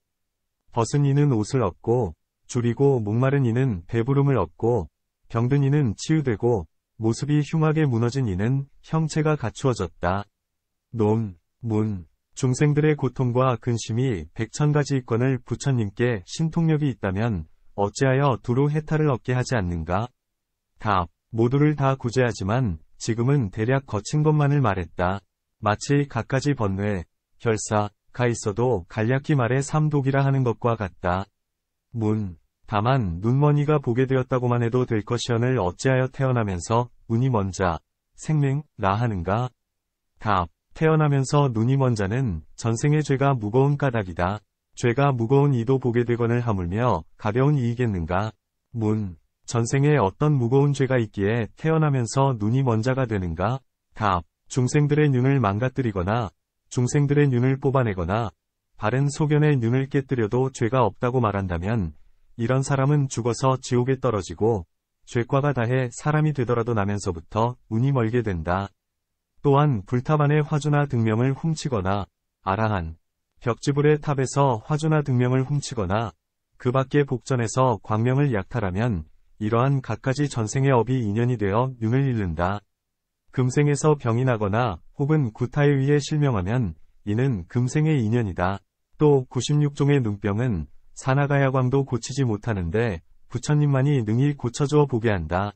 벗은 이는 옷을 얻고 줄이고 목마른 이는 배부름을 얻고 병든 이는 치유되고 모습이 흉하게 무너진 이는 형체가 갖추어졌다. 논, 문. 중생들의 고통과 근심이 백천가지 있거늘 부처님께 신통력이 있다면 어찌하여 두루 해탈을 얻게 하지 않는가? 답. 모두를 다 구제하지만 지금은 대략 거친 것만을 말했다. 마치 갖가지 번뇌, 결사가 있어도 간략히 말해 삼독이라 하는 것과 같다. 문. 다만 눈먼이가 보게 되었다고만 해도 될 것이언을 어찌하여 태어나면서 눈이 먼 자, 생맹라 하는가? 답. 태어나면서 눈이 먼 자는 전생의 죄가 무거운 까닭이다. 죄가 무거운 이도 보게 되거늘 하물며 가벼운 이이겠는가? 문. 전생에 어떤 무거운 죄가 있기에 태어나면서 눈이 먼 자가 되는가? 답. 중생들의 눈을 망가뜨리거나 중생들의 눈을 뽑아내거나 바른 소견의 눈을 깨뜨려도 죄가 없다고 말한다면 이런 사람은 죽어서 지옥에 떨어지고 죄과가 다해 사람이 되더라도 나면서부터 운이 멀게 된다. 또한 불탑 안에 화주나 등명을 훔치거나 아라한 벽지불의 탑에서 화주나 등명을 훔치거나 그 밖의 복전에서 광명을 약탈하면 이러한 갖가지 전생의 업이 인연이 되어 눈을 잃는다. 금생에서 병이 나거나 혹은 구타에 의해 실명하면 이는 금생의 인연이다. 또 96종의 눈병은 사나가야광도 고치지 못하는데 부처님만이 능히 고쳐주어 보게 한다.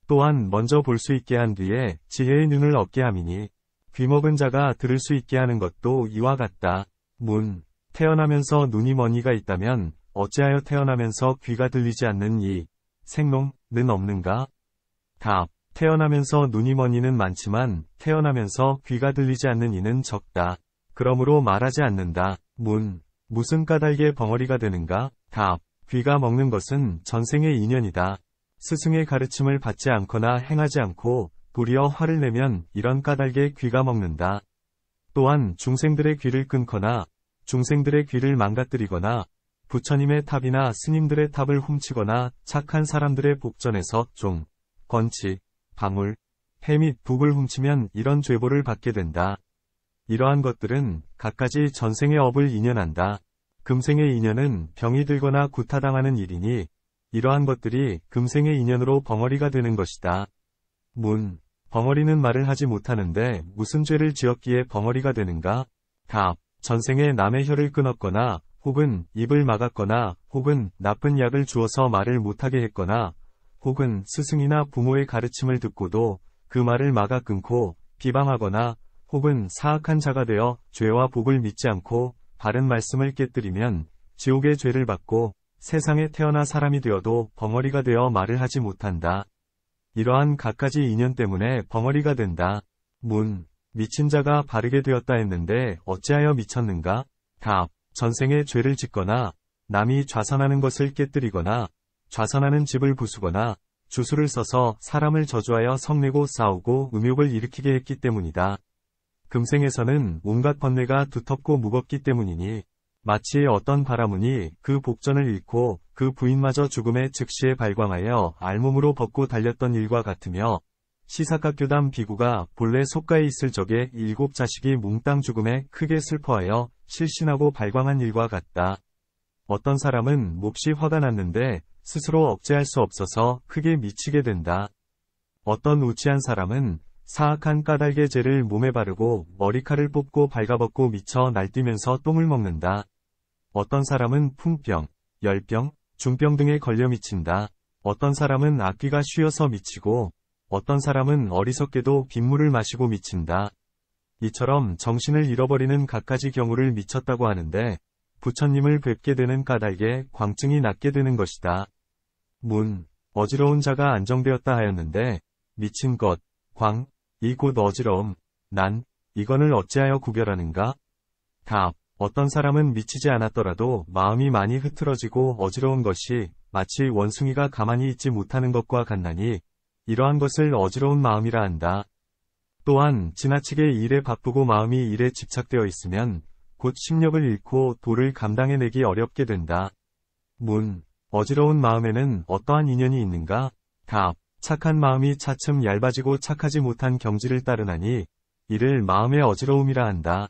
또한 먼저 볼 수 있게 한 뒤에 지혜의 눈을 얻게 함이니 귀먹은 자가 들을 수 있게 하는 것도 이와 같다. 문. 태어나면서 눈이 먼 이가 있다면 어찌하여 태어나면서 귀가 들리지 않는 이 생롱는 없는가? 답. 태어나면서 눈이 먼 이는 많지만 태어나면서 귀가 들리지 않는 이는 적다. 그러므로 말하지 않는다. 문. 무슨 까닭에 벙어리가 되는가? 답. 귀가 먹는 것은 전생의 인연이다. 스승의 가르침을 받지 않거나 행하지 않고 도리어 화를 내면 이런 까닭에 귀가 먹는다. 또한 중생들의 귀를 끊거나 중생들의 귀를 망가뜨리거나 부처님의 탑이나 스님들의 탑을 훔치거나 착한 사람들의 복전에서 종, 건치, 방울, 해 및 북을 훔치면 이런 죄보를 받게 된다. 이러한 것들은 갖가지 전생의 업을 인연한다. 금생의 인연은 병이 들거나 구타당하는 일이니 이러한 것들이 금생의 인연으로 벙어리가 되는 것이다. 문. 벙어리는 말을 하지 못하는데 무슨 죄를 지었기에 벙어리가 되는가? 답. 전생에 남의 혀를 끊었거나 혹은 입을 막았거나 혹은 나쁜 약을 주어서 말을 못하게 했거나 혹은 스승이나 부모의 가르침을 듣고도 그 말을 막아 끊고 비방하거나 혹은 사악한 자가 되어 죄와 복을 믿지 않고 바른 말씀을 깨뜨리면 지옥의 죄를 받고 세상에 태어나 사람이 되어도 벙어리가 되어 말을 하지 못한다. 이러한 갖가지 인연 때문에 벙어리가 된다. 문. 미친 자가 바르게 되었다 했는데 어찌하여 미쳤는가? 답. 전생에 죄를 짓거나 남이 좌선하는 것을 깨뜨리거나 좌선하는 집을 부수거나 주술을 써서 사람을 저주하여 성내고 싸우고 음욕을 일으키게 했기 때문이다. 금생에서는 온갖 번뇌가 두텁고 무겁기 때문이니 마치 어떤 바라문이 그 복전을 잃고 그 부인마저 죽음의 즉시에 발광하여 알몸으로 벗고 달렸던 일과 같으며 시사각교담 비구가 본래 속가에 있을 적에 7 자식이 몽땅 죽음에 크게 슬퍼하여 실신하고 발광한 일과 같다. 어떤 사람은 몹시 화가 났는데 스스로 억제할 수 없어서 크게 미치게 된다. 어떤 우치한 사람은 사악한 까닭의 죄를 몸에 바르고 머리칼을 뽑고 발가벗고 미쳐 날뛰면서 똥을 먹는다. 어떤 사람은 풍병, 열병, 중병 등에 걸려 미친다. 어떤 사람은 악귀가 쉬어서 미치고 어떤 사람은 어리석게도 빗물을 마시고 미친다. 이처럼 정신을 잃어버리는 갖가지 경우를 미쳤다고 하는데 부처님을 뵙게 되는 까닭에 광증이 낫게 되는 것이다. 문, 어지러운 자가 안정되었다 하였는데 미친 것, 광, 이 곧 어지러움, 난, 이건을 어찌하여 구별하는가? 답, 어떤 사람은 미치지 않았더라도 마음이 많이 흐트러지고 어지러운 것이 마치 원숭이가 가만히 있지 못하는 것과 같나니 이러한 것을 어지러운 마음이라 한다. 또한 지나치게 일에 바쁘고 마음이 일에 집착되어 있으면 곧 심력을 잃고 도를 감당해내기 어렵게 된다. 문, 어지러운 마음에는 어떠한 인연이 있는가? 답, 착한 마음이 차츰 얇아지고 착하지 못한 경지를 따르나니 이를 마음의 어지러움이라 한다.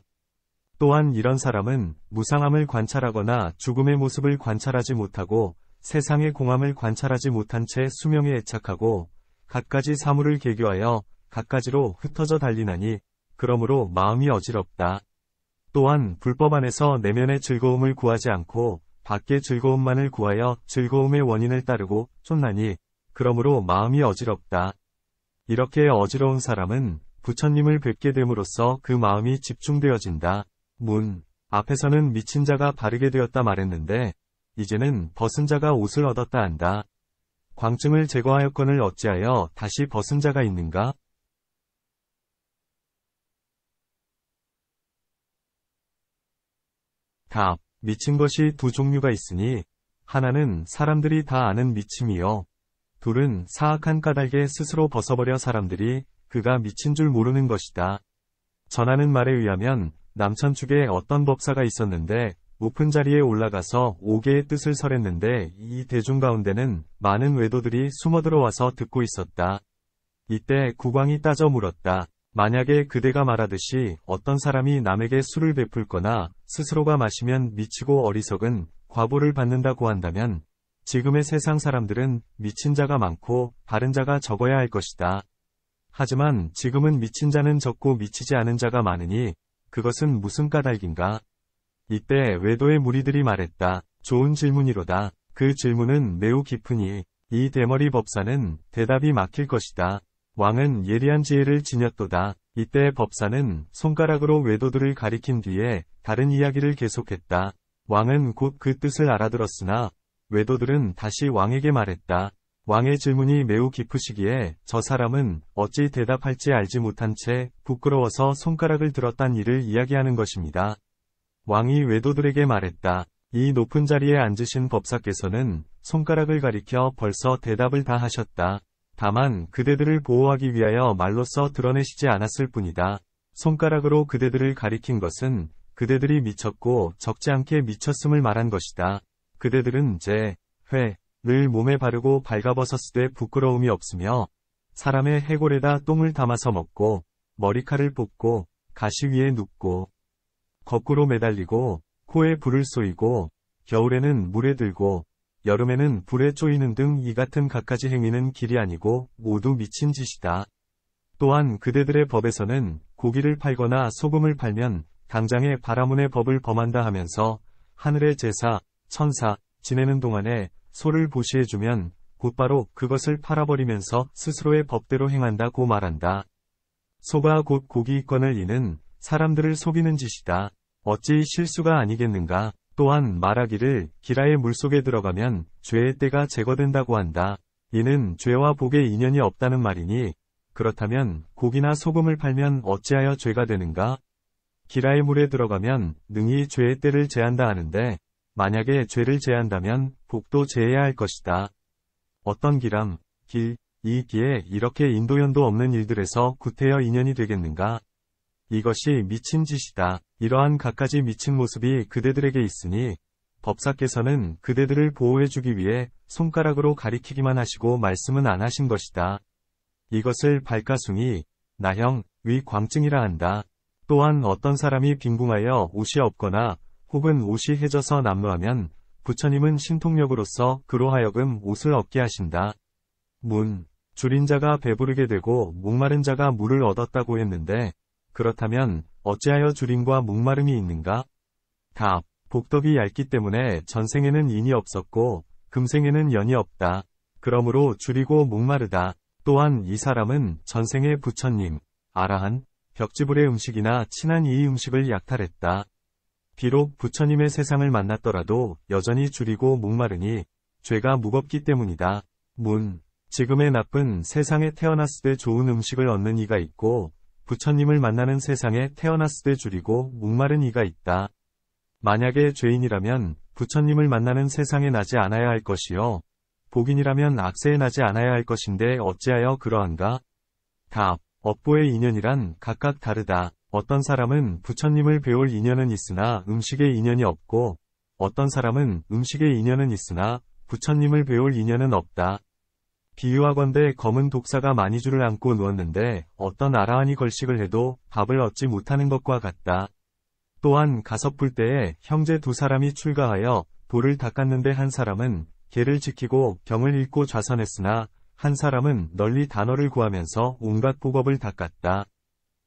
또한 이런 사람은 무상함을 관찰하거나 죽음의 모습을 관찰하지 못하고 세상의 공함을 관찰하지 못한 채 수명에 애착하고 갖가지 사물을 계교하여 갖가지로 흩어져 달리나니 그러므로 마음이 어지럽다. 또한 불법 안에서 내면의 즐거움을 구하지 않고 밖의 즐거움만을 구하여 즐거움의 원인을 따르고 쫓나니 그러므로 마음이 어지럽다. 이렇게 어지러운 사람은 부처님을 뵙게 됨으로써 그 마음이 집중되어진다. 문, 앞에서는 미친 자가 바르게 되었다 말했는데 이제는 벗은 자가 옷을 얻었다 한다. 광증을 제거하였거늘 어찌하여 다시 벗은 자가 있는가? 답, 미친 것이 두 종류가 있으니 하나는 사람들이 다 아는 미침이요. 둘은 사악한 까닭에 스스로 벗어버려 사람들이 그가 미친 줄 모르는 것이다. 전하는 말에 의하면 남천축에 어떤 법사가 있었는데 높은 자리에 올라가서 5개의 뜻을 설했는데 이 대중 가운데는 많은 외도들이 숨어들어와서 듣고 있었다. 이때 국왕이 따져 물었다. 만약에 그대가 말하듯이 어떤 사람이 남에게 술을 베풀거나 스스로가 마시면 미치고 어리석은 과보를 받는다고 한다면 지금의 세상 사람들은 미친 자가 많고 바른 자가 적어야 할 것이다. 하지만 지금은 미친 자는 적고 미치지 않은 자가 많으니 그것은 무슨 까닭인가? 이때 외도의 무리들이 말했다. 좋은 질문이로다. 그 질문은 매우 깊으니 이 대머리 법사는 대답이 막힐 것이다. 왕은 예리한 지혜를 지녔도다. 이때 법사는 손가락으로 외도들을 가리킨 뒤에 다른 이야기를 계속했다. 왕은 곧 그 뜻을 알아들었으나 외도들은 다시 왕에게 말했다. 왕의 질문이 매우 깊으시기에 저 사람은 어찌 대답할지 알지 못한 채 부끄러워서 손가락을 들었단 일을 이야기하는 것입니다. 왕이 외도들에게 말했다. 이 높은 자리에 앉으신 법사께서는 손가락을 가리켜 벌써 대답을 다 하셨다. 다만 그대들을 보호하기 위하여 말로써 드러내시지 않았을 뿐이다. 손가락으로 그대들을 가리킨 것은 그대들이 미쳤고 적지 않게 미쳤음을 말한 것이다. 그대들은 를 몸에 바르고 발가벗었을 때 부끄러움이 없으며 사람의 해골에다 똥을 담아서 먹고 머리칼을 뽑고 가시 위에 눕고 거꾸로 매달리고 코에 불을 쏘이고 겨울에는 물에 들고 여름에는 불에 쪼이는 등 이 같은 갖가지 행위는 길이 아니고 모두 미친 짓이다. 또한 그대들의 법에서는 고기를 팔거나 소금을 팔면 당장에 바라문의 법을 범한다 하면서 하늘의 제사, 천사, 지내는 동안에 소를 보시해주면 곧바로 그것을 팔아버리면서 스스로의 법대로 행한다고 말한다. 소가 곧 고기이권을 이는 사람들을 속이는 짓이다. 어찌 실수가 아니겠는가? 또한 말하기를 기라의 물속에 들어가면 죄의 때가 제거된다고 한다. 이는 죄와 복에 인연이 없다는 말이니 그렇다면 고기나 소금을 팔면 어찌하여 죄가 되는가? 기라의 물에 들어가면 능히 죄의 때를 제한다 하는데 만약에 죄를 제한다면 복도 제해야 할 것이다. 어떤 기람, 이 기에 이렇게 인도연도 없는 일들에서 구태여 인연이 되겠는가? 이것이 미친 짓이다. 이러한 갖가지 미친 모습이 그대들에게 있으니 법사께서는 그대들을 보호해주기 위해 손가락으로 가리키기만 하시고 말씀은 안 하신 것이다. 이것을 발가숭이, 나형, 위 광증이라 한다. 또한 어떤 사람이 빈궁하여 옷이 없거나 혹은 옷이 해져서 난무하면 부처님은 신통력으로서 그로 하여금 옷을 얻게 하신다. 문, 줄인 자가 배부르게 되고 목마른 자가 물을 얻었다고 했는데 그렇다면 어찌하여 줄임과 목마름이 있는가? 답. 복덕이 얇기 때문에 전생에는 인이 없었고 금생에는 연이 없다. 그러므로 줄이고 목마르다. 또한 이 사람은 전생의 부처님, 아라한, 벽지불의 음식이나 친한 이 음식을 약탈했다. 비록 부처님의 세상을 만났더라도 여전히 줄이고 목마르니 죄가 무겁기 때문이다. 문. 지금의 나쁜 세상에 태어났을 때 좋은 음식을 얻는 이가 있고 부처님을 만나는 세상에 태어났을 때 줄이고 목마른 이가 있다. 만약에 죄인이라면 부처님을 만나는 세상에 나지 않아야 할 것이요. 복인이라면 악세에 나지 않아야 할 것인데 어찌하여 그러한가? 답. 업보의 인연이란 각각 다르다. 어떤 사람은 부처님을 배울 인연은 있으나 음식의 인연이 없고 어떤 사람은 음식의 인연은 있으나 부처님을 배울 인연은 없다. 비유하건대 검은 독사가 많이 줄을 안고 누웠는데 어떤 아라한이 걸식을 해도 밥을 얻지 못하는 것과 같다. 또한 가섭불 때에 형제 두 사람이 출가하여 돌을 닦았는데 한 사람은 개를 지키고 병을 잃고 좌선했으나 한 사람은 널리 단어를 구하면서 온갖 복업을 닦았다.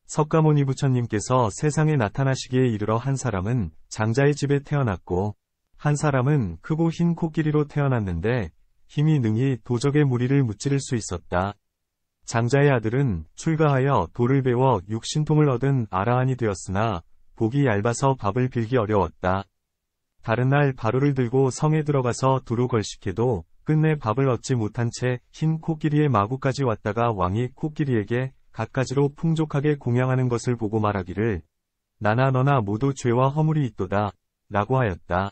석가모니 부처님께서 세상에 나타나시기에 이르러 한 사람은 장자의 집에 태어났고 한 사람은 크고 흰 코끼리로 태어났는데 힘이 능히 도적의 무리를 무찌를 수 있었다. 장자의 아들은 출가하여 돌을 배워 육신통을 얻은 아라한이 되었으나 복이 얇아서 밥을 빌기 어려웠다. 다른 날 바루를 들고 성에 들어가서 두루 걸식해도 끝내 밥을 얻지 못한 채 흰 코끼리의 마구까지 왔다가 왕이 코끼리에게 갖가지로 풍족하게 공양하는 것을 보고 말하기를 나나 너나 모두 죄와 허물이 있도다 라고 하였다.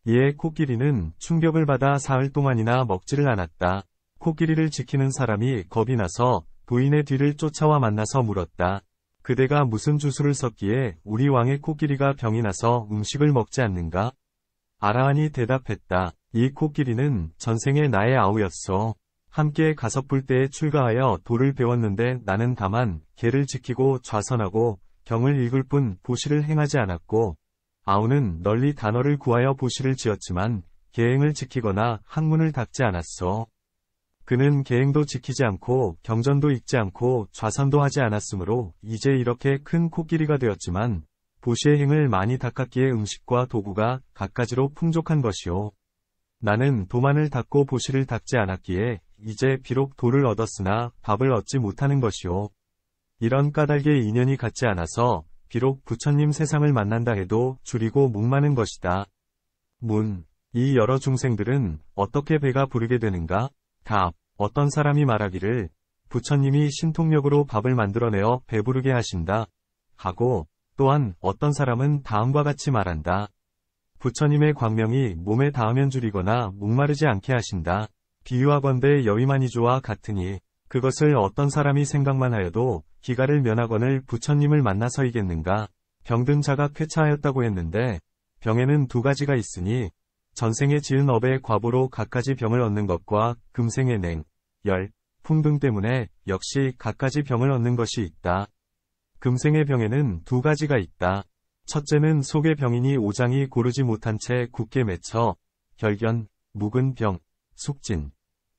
이에 코끼리는 충격을 받아 사흘 동안이나 먹지를 않았다. 코끼리를 지키는 사람이 겁이 나서 부인의 뒤를 쫓아와 만나서 물었다. 그대가 무슨 주술을 썼기에 우리 왕의 코끼리가 병이 나서 음식을 먹지 않는가? 아라한이 대답했다. 이 코끼리는 전생에 나의 아우였어. 함께 가섭불 때에 출가하여 돌을 배웠는데 나는 다만 개를 지키고 좌선하고 경을 읽을 뿐 보시를 행하지 않았고 아우는 널리 단어를 구하여 보시를 지었지만 계행을 지키거나 학문을 닦지 않았어. 그는 계행도 지키지 않고 경전도 읽지 않고 좌선도 하지 않았으므로 이제 이렇게 큰 코끼리가 되었지만 보시의 행을 많이 닦았기에 음식과 도구가 갖가지로 풍족한 것이요. 나는 도만을 닦고 보시를 닦지 않았기에 이제 비록 돌을 얻었으나 밥을 얻지 못하는 것이요. 이런 까닭의 인연이 같지 않아서 비록 부처님 세상을 만난다 해도 줄이고 목마는 것이다. 문. 이 여러 중생들은 어떻게 배가 부르게 되는가? 답. 어떤 사람이 말하기를 부처님이 신통력으로 밥을 만들어내어 배부르게 하신다. 하고 또한 어떤 사람은 다음과 같이 말한다. 부처님의 광명이 몸에 닿으면 줄이거나 목마르지 않게 하신다. 비유하건대 여위만이주와 같으니 그것을 어떤 사람이 생각만 하여도 기가를 면하거늘 부처님을 만나서이겠는가. 병든 자가 쾌차하였다고 했는데 병에는 두 가지가 있으니 전생에 지은 업의 과보로 갖가지 병을 얻는 것과 금생의 냉, 열, 풍등 때문에 역시 갖가지 병을 얻는 것이 있다. 금생의 병에는 두 가지가 있다. 첫째는 속의 병이니 오장이 고르지 못한 채 굳게 맺혀 결견, 묵은 병, 숙진.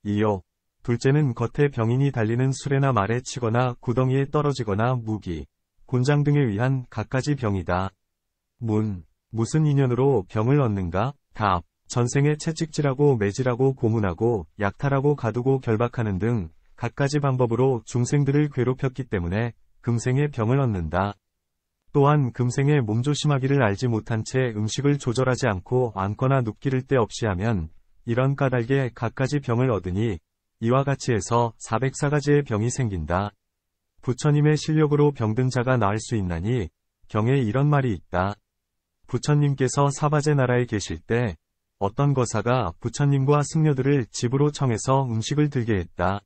이요. 둘째는 겉에 병인이 달리는 수레나 말에 치거나 구덩이에 떨어지거나 무기, 곤장 등에 의한 갖가지 병이다. 문. 무슨 인연으로 병을 얻는가? 답. 전생에 채찍질하고 매질하고 고문하고 약탈하고 가두고 결박하는 등 갖가지 방법으로 중생들을 괴롭혔기 때문에 금생에 병을 얻는다. 또한 금생에 몸조심하기를 알지 못한 채 음식을 조절하지 않고 앉거나 눕기를 때 없이 하면 이런 까닭에 갖가지 병을 얻으니 이와 같이 해서 404가지의 병이 생긴다. 부처님의 실력으로 병든 자가 나을 수 있나니 경에 이런 말이 있다. 부처님께서 사바제 나라에 계실 때 어떤 거사가 부처님과 승려들을 집으로 청해서 음식을 들게 했다.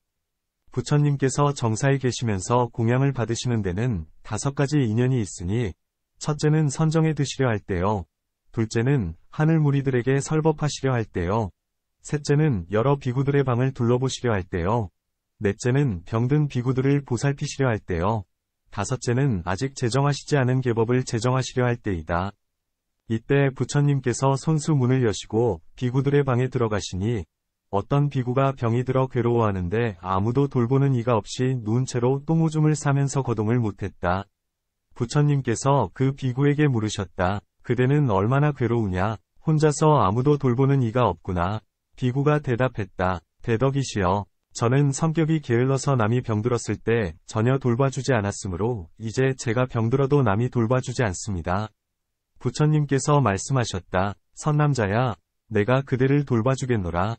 부처님께서 정사에 계시면서 공양을 받으시는 데는 5가지 인연이 있으니 첫째는 선정에 드시려 할 때요. 둘째는 하늘 무리들에게 설법하시려 할 때요. 셋째는 여러 비구들의 방을 둘러보시려 할 때요. 넷째는 병든 비구들을 보살피시려 할 때요. 다섯째는 아직 제정하시지 않은 계법을 제정하시려 할 때이다. 이때 부처님께서 손수 문을 여시고 비구들의 방에 들어가시니 어떤 비구가 병이 들어 괴로워하는데 아무도 돌보는 이가 없이 누운 채로 똥오줌을 싸면서 거동을 못했다. 부처님께서 그 비구에게 물으셨다. 그대는 얼마나 괴로우냐? 혼자서 아무도 돌보는 이가 없구나. 비구가 대답했다. 대덕이시여. 저는 성격이 게을러서 남이 병들었을 때 전혀 돌봐주지 않았으므로 이제 제가 병들어도 남이 돌봐주지 않습니다. 부처님께서 말씀하셨다. 선남자야, 내가 그대를 돌봐주겠노라.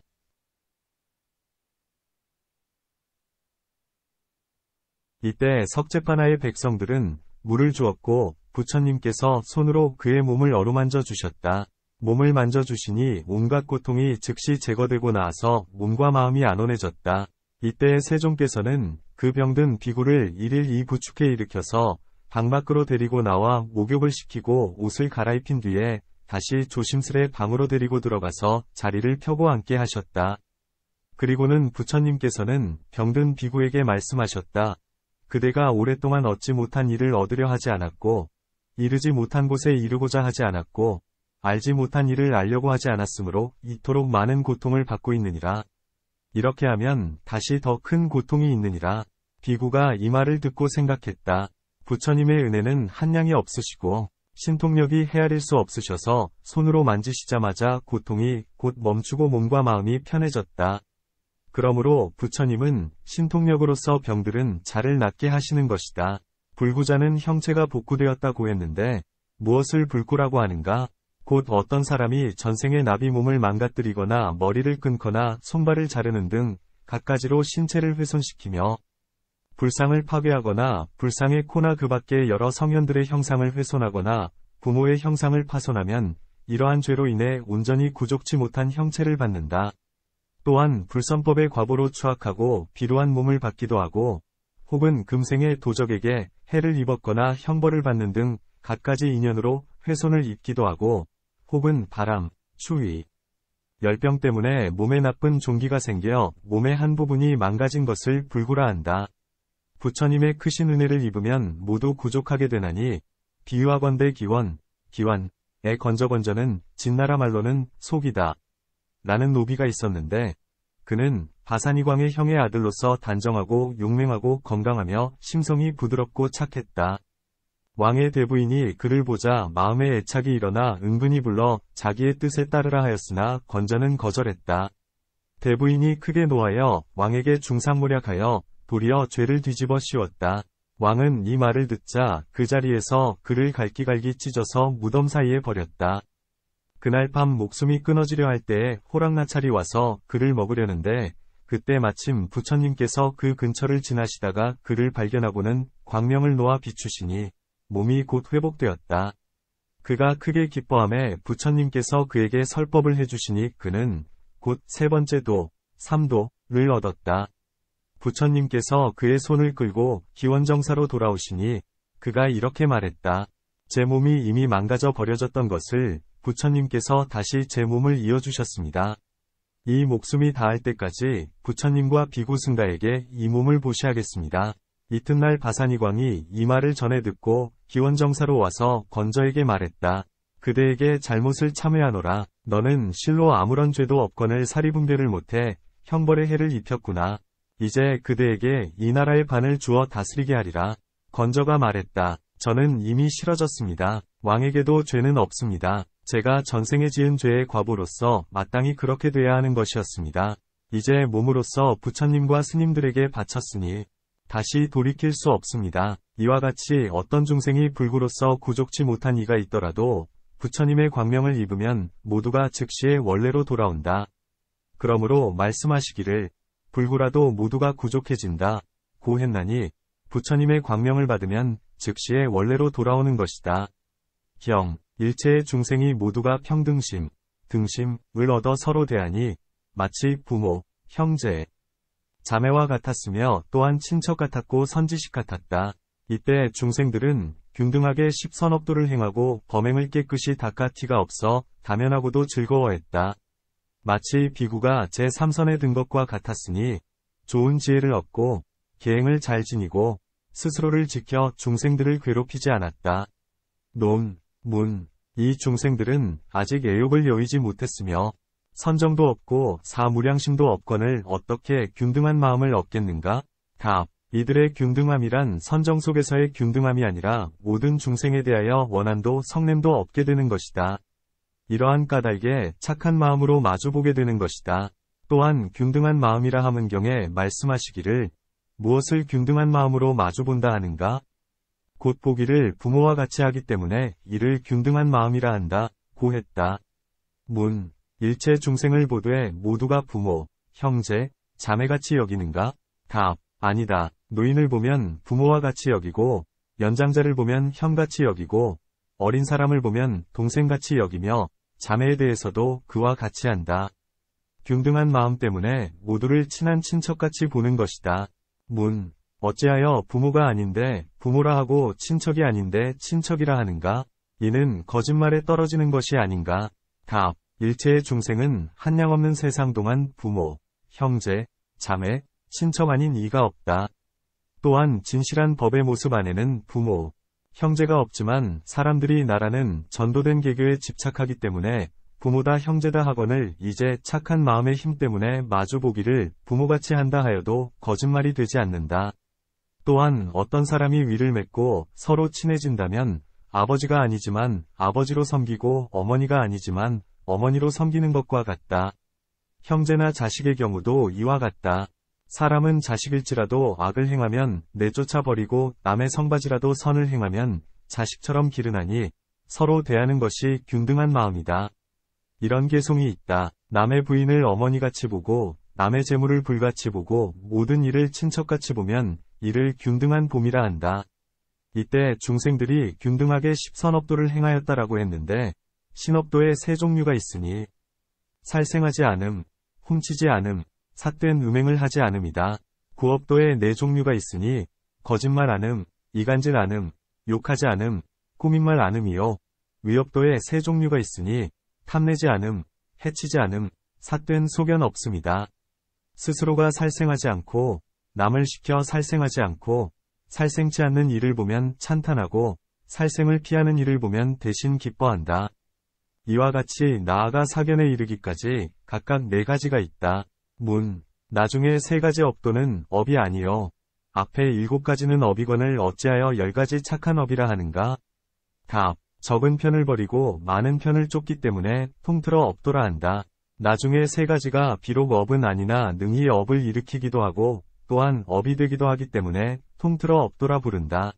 이때 석제파나의 백성들은 물을 주었고 부처님께서 손으로 그의 몸을 어루만져 주셨다. 몸을 만져주시니 온갖 고통이 즉시 제거되고 나서 몸과 마음이 안온해졌다. 이때 세종께서는 그 병든 비구를 1일 2부축해 일으켜서 방 밖으로 데리고 나와 목욕을 시키고 옷을 갈아입힌 뒤에 다시 조심스레 방으로 데리고 들어가서 자리를 펴고 앉게 하셨다. 그리고는 부처님께서는 병든 비구에게 말씀하셨다. 그대가 오랫동안 얻지 못한 일을 얻으려 하지 않았고, 이르지 못한 곳에 이르고자 하지 않았고, 알지 못한 일을 알려고 하지 않았으므로 이토록 많은 고통을 받고 있느니라. 이렇게 하면 다시 더 큰 고통이 있느니라. 비구가 이 말을 듣고 생각했다. 부처님의 은혜는 한량이 없으시고 신통력이 헤아릴 수 없으셔서 손으로 만지시자마자 고통이 곧 멈추고 몸과 마음이 편해졌다. 그러므로 부처님은 신통력으로서 병들은 자를 낫게 하시는 것이다. 불구자는 형체가 복구되었다고 했는데 무엇을 불구라고 하는가? 곧 어떤 사람이 전생에 나비 몸을 망가뜨리거나 머리를 끊거나 손발을 자르는 등 갖가지로 신체를 훼손시키며 불상을 파괴하거나 불상의 코나 그 밖의 여러 성현들의 형상을 훼손하거나 부모의 형상을 파손하면 이러한 죄로 인해 온전히 구족치 못한 형체를 받는다. 또한 불선법의 과보로 추악하고 비루한 몸을 받기도 하고 혹은 금생의 도적에게 해를 입었거나 형벌을 받는 등 갖가지 인연으로 훼손을 입기도 하고 혹은 바람, 추위, 열병 때문에 몸에 나쁜 종기가 생겨 몸의 한 부분이 망가진 것을 불구라 한다. 부처님의 크신 은혜를 입으면 모두 구족하게 되나니 비유하건대 기원의 건져건져는 진나라 말로는 속이다. 라는 노비가 있었는데 그는 바산이광의 형의 아들로서 단정하고 용맹하고 건강하며 심성이 부드럽고 착했다. 왕의 대부인이 그를 보자 마음에 애착이 일어나 은근히 불러 자기의 뜻에 따르라 하였으나 건져는 거절했다. 대부인이 크게 노하여 왕에게 중상모략하여 도리어 죄를 뒤집어 씌웠다. 왕은 이 말을 듣자 그 자리에서 그를 갈기갈기 찢어서 무덤 사이에 버렸다. 그날 밤 목숨이 끊어지려 할 때에 호랑나찰이 와서 그를 먹으려는데 그때 마침 부처님께서 그 근처를 지나시다가 그를 발견하고는 광명을 놓아 비추시니 몸이 곧 회복되었다. 그가 크게 기뻐하며 부처님께서 그에게 설법을 해주시니 그는 곧 세 번째 도, 삼도를 얻었다. 부처님께서 그의 손을 끌고 기원정사로 돌아오시니 그가 이렇게 말했다. 제 몸이 이미 망가져 버려졌던 것을 부처님께서 다시 제 몸을 이어주셨습니다. 이 목숨이 다할 때까지 부처님과 비구 승가에게 이 몸을 보시하겠습니다. 이튿날 바산이광이 이 말을 전해 듣고 기원정사로 와서 건져에게 말했다. 그대에게 잘못을 참회하노라. 너는 실로 아무런 죄도 없거늘 사리분별을 못해 형벌의 해를 입혔구나. 이제 그대에게 이 나라의 반을 주어 다스리게 하리라. 건져가 말했다. 저는 이미 싫어졌습니다. 왕에게도 죄는 없습니다. 제가 전생에 지은 죄의 과보로서 마땅히 그렇게 돼야 하는 것이었습니다. 이제 몸으로써 부처님과 스님들에게 바쳤으니 다시 돌이킬 수 없습니다. 이와 같이 어떤 중생이 불구로서 구족치 못한 이가 있더라도 부처님의 광명을 입으면 모두가 즉시의 원래로 돌아온다. 그러므로 말씀하시기를 불구라도 모두가 구족해진다. 고 했나니 부처님의 광명을 받으면 즉시의 원래로 돌아오는 것이다. 일체의 중생이 모두가 평등심, 등심을 얻어 서로 대하니 마치 부모, 형제, 자매와 같았으며 또한 친척 같았고 선지식 같았다. 이때 중생들은 균등하게 십선업도를 행하고 범행을 깨끗이 닦아 티가 없어 다면하고도 즐거워했다. 마치 비구가 제3선에 든 것과 같았으니 좋은 지혜를 얻고 계행을 잘 지니고 스스로를 지켜 중생들을 괴롭히지 않았다. 이 중생들은 아직 애욕을 여의지 못했으며 선정도 없고 사무량심도 없거늘 어떻게 균등한 마음을 얻겠는가? 답. 이들의 균등함이란 선정 속에서의 균등함이 아니라 모든 중생에 대하여 원한도 성냄도 없게 되는 것이다. 이러한 까닭에 착한 마음으로 마주보게 되는 것이다. 또한 균등한 마음이라 함은경에 말씀하시기를 무엇을 균등한 마음으로 마주본다 하는가? 곧 보기를 부모와 같이 하기 때문에 이를 균등한 마음이라 한다. 고 했다. 문. 일체 중생을 보되 모두가 부모, 형제, 자매같이 여기는가? 답. 아니다. 노인을 보면 부모와 같이 여기고, 연장자를 보면 형같이 여기고, 어린 사람을 보면 동생같이 여기며, 자매에 대해서도 그와 같이 한다. 균등한 마음 때문에 모두를 친한 친척같이 보는 것이다. 문. 어찌하여 부모가 아닌데 부모라 하고 친척이 아닌데 친척이라 하는가? 이는 거짓말에 떨어지는 것이 아닌가? 답. 일체의 중생은 한량없는 세상 동안 부모, 형제, 자매, 친척 아닌 이가 없다. 또한 진실한 법의 모습 안에는 부모, 형제가 없지만 사람들이 나라는 전도된 개교에 집착하기 때문에 부모다 형제다 하거늘 이제 착한 마음의 힘 때문에 마주보기를 부모같이 한다 하여도 거짓말이 되지 않는다. 또한 어떤 사람이 위를 맺고 서로 친해진다면 아버지가 아니지만 아버지로 섬기고 어머니가 아니지만 어머니로 섬기는 것과 같다. 형제나 자식의 경우도 이와 같다. 사람은 자식일지라도 악을 행하면 내쫓아 버리고 남의 성바지라도 선을 행하면 자식처럼 기르나니 서로 대하는 것이 균등한 마음이다. 이런 개송이 있다. 남의 부인을 어머니같이 보고 남의 재물을 불같이 보고 모든 일을 친척같이 보면 이를 균등한 봄이라 한다. 이때 중생들이 균등하게 십선업도를 행하였다라고 했는데 신업도에 세 종류가 있으니 살생하지 않음, 훔치지 않음, 삿된 음행을 하지 않음이다. 구업도에 네 종류가 있으니 거짓말 않음, 이간질 않음, 욕하지 않음, 꾸민말 않음이요. 위업도에 세 종류가 있으니 탐내지 않음, 해치지 않음, 삿된 소견 없음이다. 스스로가 살생하지 않고 남을 시켜 살생하지 않고 살생치 않는 일을 보면 찬탄하고 살생을 피하는 일을 보면 대신 기뻐한다. 이와 같이 나아가 사견에 이르기까지 각각 네 가지가 있다. 문. 나중에 세 가지 업도는 업이 아니요. 앞에 7가지는 업이거늘 어찌하여 10가지 착한 업이라 하는가? 답. 적은 편을 버리고 많은 편을 쫓기 때문에 통틀어 업도라 한다. 나중에 세 가지가 비록 업은 아니나 능히 업을 일으키기도 하고 또한 업이 되기도 하기 때문에 통틀어 업도라 부른다.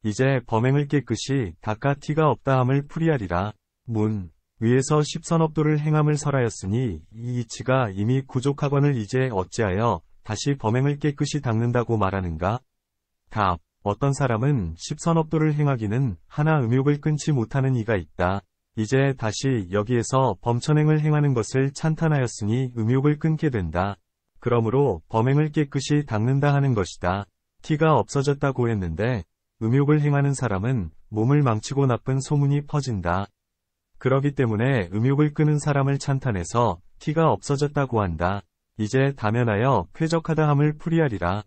이제 범행을 깨끗이 닦아 티가 없다 함을 풀이하리라. 문. 위에서 십선업도를 행함을 설하였으니 이 이치가 이미 구족하거늘 이제 어찌하여 다시 범행을 깨끗이 닦는다고 말하는가? 답. 어떤 사람은 십선업도를 행하기는 하나 음욕을 끊지 못하는 이가 있다. 이제 다시 여기에서 범천행을 행하는 것을 찬탄하였으니 음욕을 끊게 된다. 그러므로 범행을 깨끗이 닦는다 하는 것이다. 티가 없어졌다고 했는데 음욕을 행하는 사람은 몸을 망치고 나쁜 소문이 퍼진다. 그러기 때문에 음욕을 끄는 사람을 찬탄해서 티가 없어졌다고 한다. 이제 다면하여 쾌적하다 함을 풀이하리라.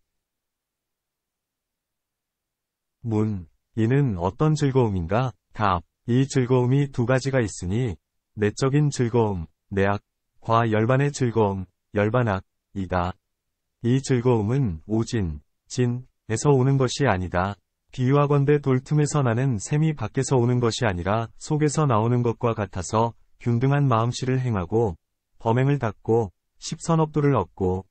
문. 이는 어떤 즐거움인가? 답. 이 즐거움이 두 가지가 있으니 내적인 즐거움, 내악, 과 열반의 즐거움, 열반악, 이다. 이 즐거움은 오진, 진에서 오는 것이 아니다. 비유하건대 돌 틈에서 나는 샘이 밖에서 오는 것이 아니라 속에서 나오는 것과 같아서 균등한 마음씨를 행하고 범행을 닦고 십선업도를 얻고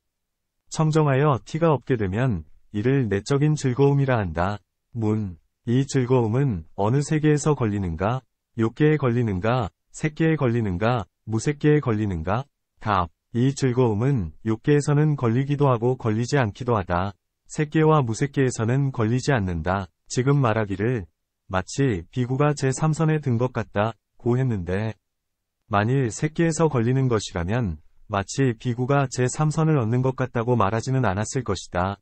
청정하여 티가 없게 되면 이를 내적인 즐거움이라 한다. 문. 이 즐거움은 어느 세계에서 걸리는가? 욕계에 걸리는가? 색계에 걸리는가? 무색계에 걸리는가? 답. 이 즐거움은 욕계에서는 걸리기도 하고 걸리지 않기도 하다. 색계와 무색계에서는 걸리지 않는다. 지금 말하기를 마치 비구가 제3선에 든 것 같다 고 했는데 만일 색계에서 걸리는 것이라면 마치 비구가 제3선을 얻는 것 같다고 말하지는 않았을 것이다.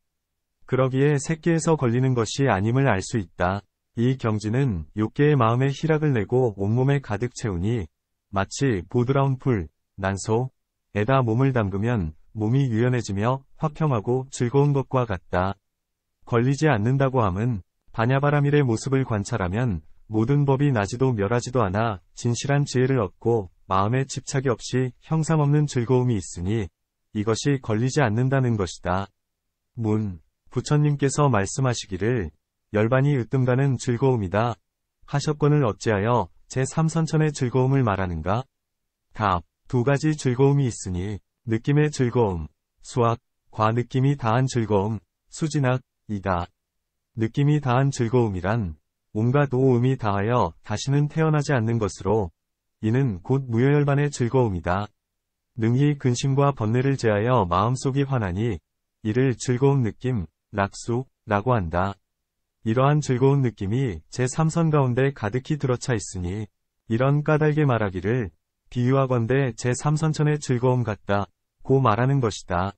그러기에 색계에서 걸리는 것이 아님을 알 수 있다. 이 경지는 욕계의 마음에 희락을 내고 온몸에 가득 채우니 마치 보드라운 풀, 난소에다 몸을 담그면 몸이 유연해지며 화평하고 즐거운 것과 같다. 걸리지 않는다고 함은 바냐바라밀의 모습을 관찰하면 모든 법이 나지도 멸하지도 않아 진실한 지혜를 얻고 마음에 집착이 없이 형상없는 즐거움이 있으니 이것이 걸리지 않는다는 것이다. 부처님께서 말씀하시기를 열반이 으뜸가는 즐거움이다 하셨거늘 어찌하여 제3선천의 즐거움을 말하는가? 답. 두 가지 즐거움이 있으니 느낌의 즐거움, 수학, 과 느낌이 다한 즐거움, 수진학, 이다. 느낌이 다한 즐거움이란 온갖 오음이 다하여 다시는 태어나지 않는 것으로 이는 곧 무여열반의 즐거움이다. 능히 근심과 번뇌를 제하여 마음속이 환하니 이를 즐거운 느낌, 락수라고 한다. 이러한 즐거운 느낌이 제3선 가운데 가득히 들어차 있으니 이런 까닭에 말하기를 비유하건대 제3선천의 즐거움 같다 고 말하는 것이다.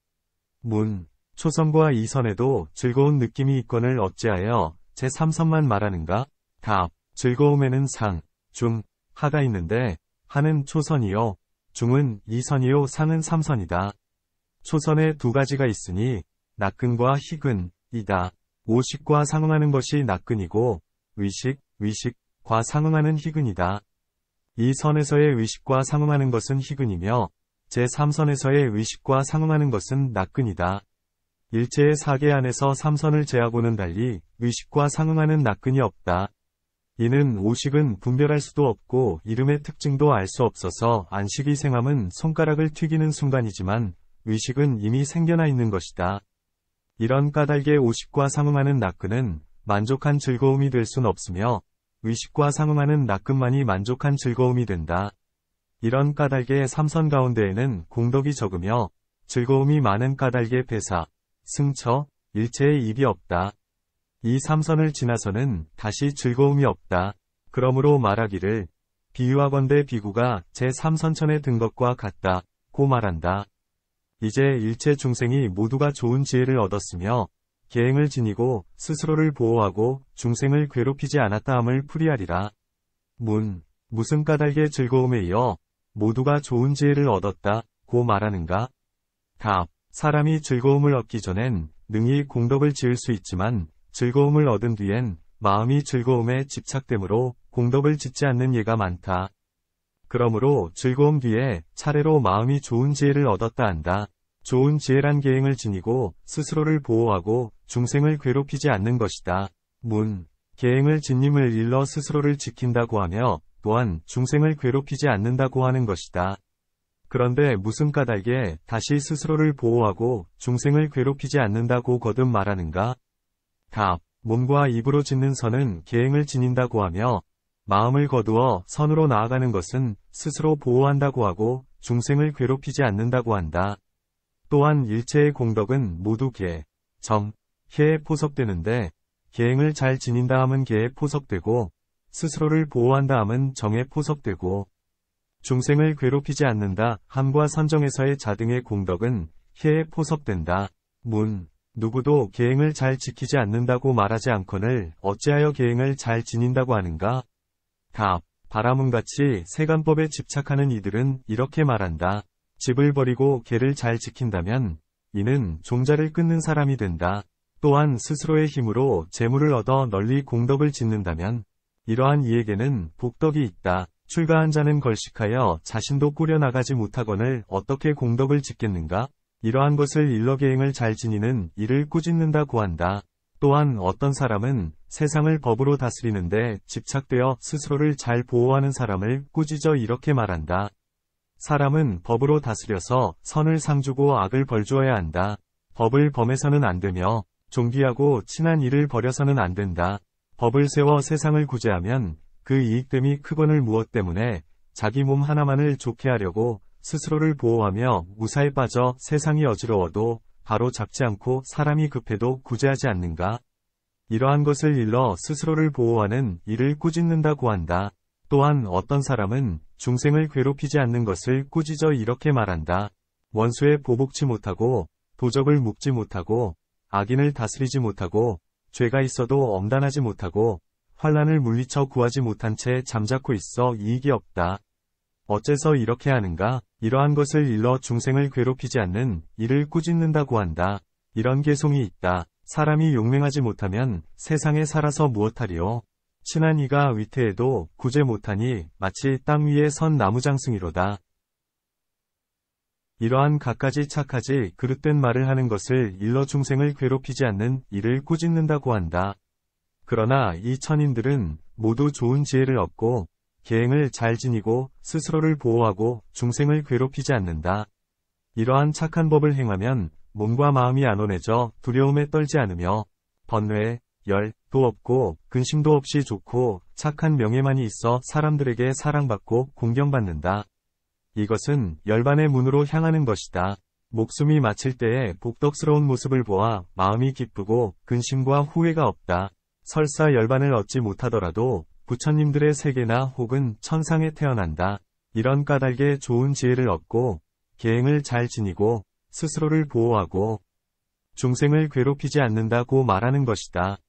초선과 이선에도 즐거운 느낌이 있거늘 어찌하여 제3선만 말하는가? 답. 즐거움에는 상, 중, 하가 있는데 하는 초선이요, 중은 이선이요, 상은 삼선이다. 초선에 두 가지가 있으니 낙근과 희근이다. 오식과 상응하는 것이 낙근이고 의식과 상응하는 희근이다. 이 선에서의 의식과 상응하는 것은 희근이며 제3선에서의 의식과 상응하는 것은 낙근이다. 일체의 사계 안에서 3선을 제하고는 달리 의식과 상응하는 낙근이 없다. 이는 오식은 분별할 수도 없고 이름의 특징도 알 수 없어서 안식이 생함은 손가락을 튀기는 순간이지만 의식은 이미 생겨나 있는 것이다. 이런 까닭에 오식과 상응하는 낙근은 만족한 즐거움이 될 순 없으며 의식과 상응하는 낙근만이 만족한 즐거움이 된다. 이런 까닭의 삼선 가운데에는 공덕이 적으며 즐거움이 많은 까닭의 배사, 승처, 일체의 입이 없다. 이 삼선을 지나서는 다시 즐거움이 없다. 그러므로 말하기를 비유하건대 비구가 제3선천에 든 것과 같다 고 말한다. 이제 일체 중생이 모두가 좋은 지혜를 얻었으며 계행을 지니고 스스로를 보호하고 중생을 괴롭히지 않았다 함을 풀이하리라. 무슨 까닭의 즐거움에 이어 모두가 좋은 지혜를 얻었다 고 말하는가? 답. 사람이 즐거움을 얻기 전엔 능히 공덕을 지을 수 있지만 즐거움을 얻은 뒤엔 마음이 즐거움에 집착되므로 공덕을 짓지 않는 예가 많다. 그러므로 즐거움 뒤에 차례로 마음이 좋은 지혜를 얻었다 한다. 좋은 지혜란 계행을 지니고 스스로를 보호하고 중생을 괴롭히지 않는 것이다. 계행을 지님을 일러 스스로를 지킨다고 하며 또한 중생을 괴롭히지 않는다고 하는 것이다. 그런데 무슨 까닭에 다시 스스로를 보호하고 중생을 괴롭히지 않는다고 거듭 말하는가? 답. 몸과 입으로 짓는 선은 계행을 지닌다고 하며 마음을 거두어 선으로 나아가는 것은 스스로 보호한다고 하고 중생을 괴롭히지 않는다고 한다. 또한 일체의 공덕은 모두 계, 정, 해에 포석되는데 계행을 잘 지닌다 함은 계에 포석되고 스스로를 보호한다 함은 정에 포석되고 중생을 괴롭히지 않는다 함과 선정에서의 자등의 공덕은 해에 포석된다. 누구도 계행을 잘 지키지 않는다고 말하지 않거늘 어찌하여 계행을 잘 지닌다고 하는가? 답. 바라문같이 세간법에 집착하는 이들은 이렇게 말한다. 집을 버리고 계를 잘 지킨다면 이는 종자를 끊는 사람이 된다. 또한 스스로의 힘으로 재물을 얻어 널리 공덕을 짓는다면 이러한 이에게는 복덕이 있다. 출가한 자는 걸식하여 자신도 꾸려나가지 못하거늘 어떻게 공덕을 짓겠는가? 이러한 것을 일러 계행을 잘 지니는 이를 꾸짖는다고 한다. 또한 어떤 사람은 세상을 법으로 다스리는데 집착되어 스스로를 잘 보호하는 사람을 꾸짖어 이렇게 말한다. 사람은 법으로 다스려서 선을 상주고 악을 벌주어야 한다. 법을 범해서는 안 되며 존귀하고 친한 일을 벌여서는 안 된다. 법을 세워 세상을 구제하면 그 이익됨이 크거늘 무엇 때문에 자기 몸 하나만을 좋게 하려고 스스로를 보호하며 무사에 빠져 세상이 어지러워도 바로 잡지 않고 사람이 급해도 구제하지 않는가? 이러한 것을 일러 스스로를 보호하는 이를 꾸짖는다고 한다. 또한 어떤 사람은 중생을 괴롭히지 않는 것을 꾸짖어 이렇게 말한다. 원수에 보복치 못하고 도적을 묶지 못하고 악인을 다스리지 못하고 죄가 있어도 엄단하지 못하고 환난을 물리쳐 구하지 못한 채 잠자코 있어 이익이 없다. 어째서 이렇게 하는가? 이러한 것을 일러 중생을 괴롭히지 않는 이를 꾸짖는다고 한다. 이런 개송이 있다. 사람이 용맹하지 못하면 세상에 살아서 무엇하리요? 친한 이가 위태해도 구제 못하니 마치 땅 위에 선 나무장승이로다. 이러한 갖가지 착하지 그릇된 말을 하는 것을 일러 중생을 괴롭히지 않는 이를 꾸짖는다고 한다. 그러나 이 천인들은 모두 좋은 지혜를 얻고 계행을 잘 지니고 스스로를 보호하고 중생을 괴롭히지 않는다. 이러한 착한 법을 행하면 몸과 마음이 안온해져 두려움에 떨지 않으며 번뇌, 열도 없고 근심도 없이 좋고 착한 명예만이 있어 사람들에게 사랑받고 공경받는다. 이것은 열반의 문으로 향하는 것이다. 목숨이 마칠 때에 복덕스러운 모습을 보아 마음이 기쁘고 근심과 후회가 없다. 설사 열반을 얻지 못하더라도 부처님들의 세계나 혹은 천상에 태어난다. 이런 까닭에 좋은 지혜를 얻고 계행을 잘 지니고 스스로를 보호하고 중생을 괴롭히지 않는다고 말하는 것이다.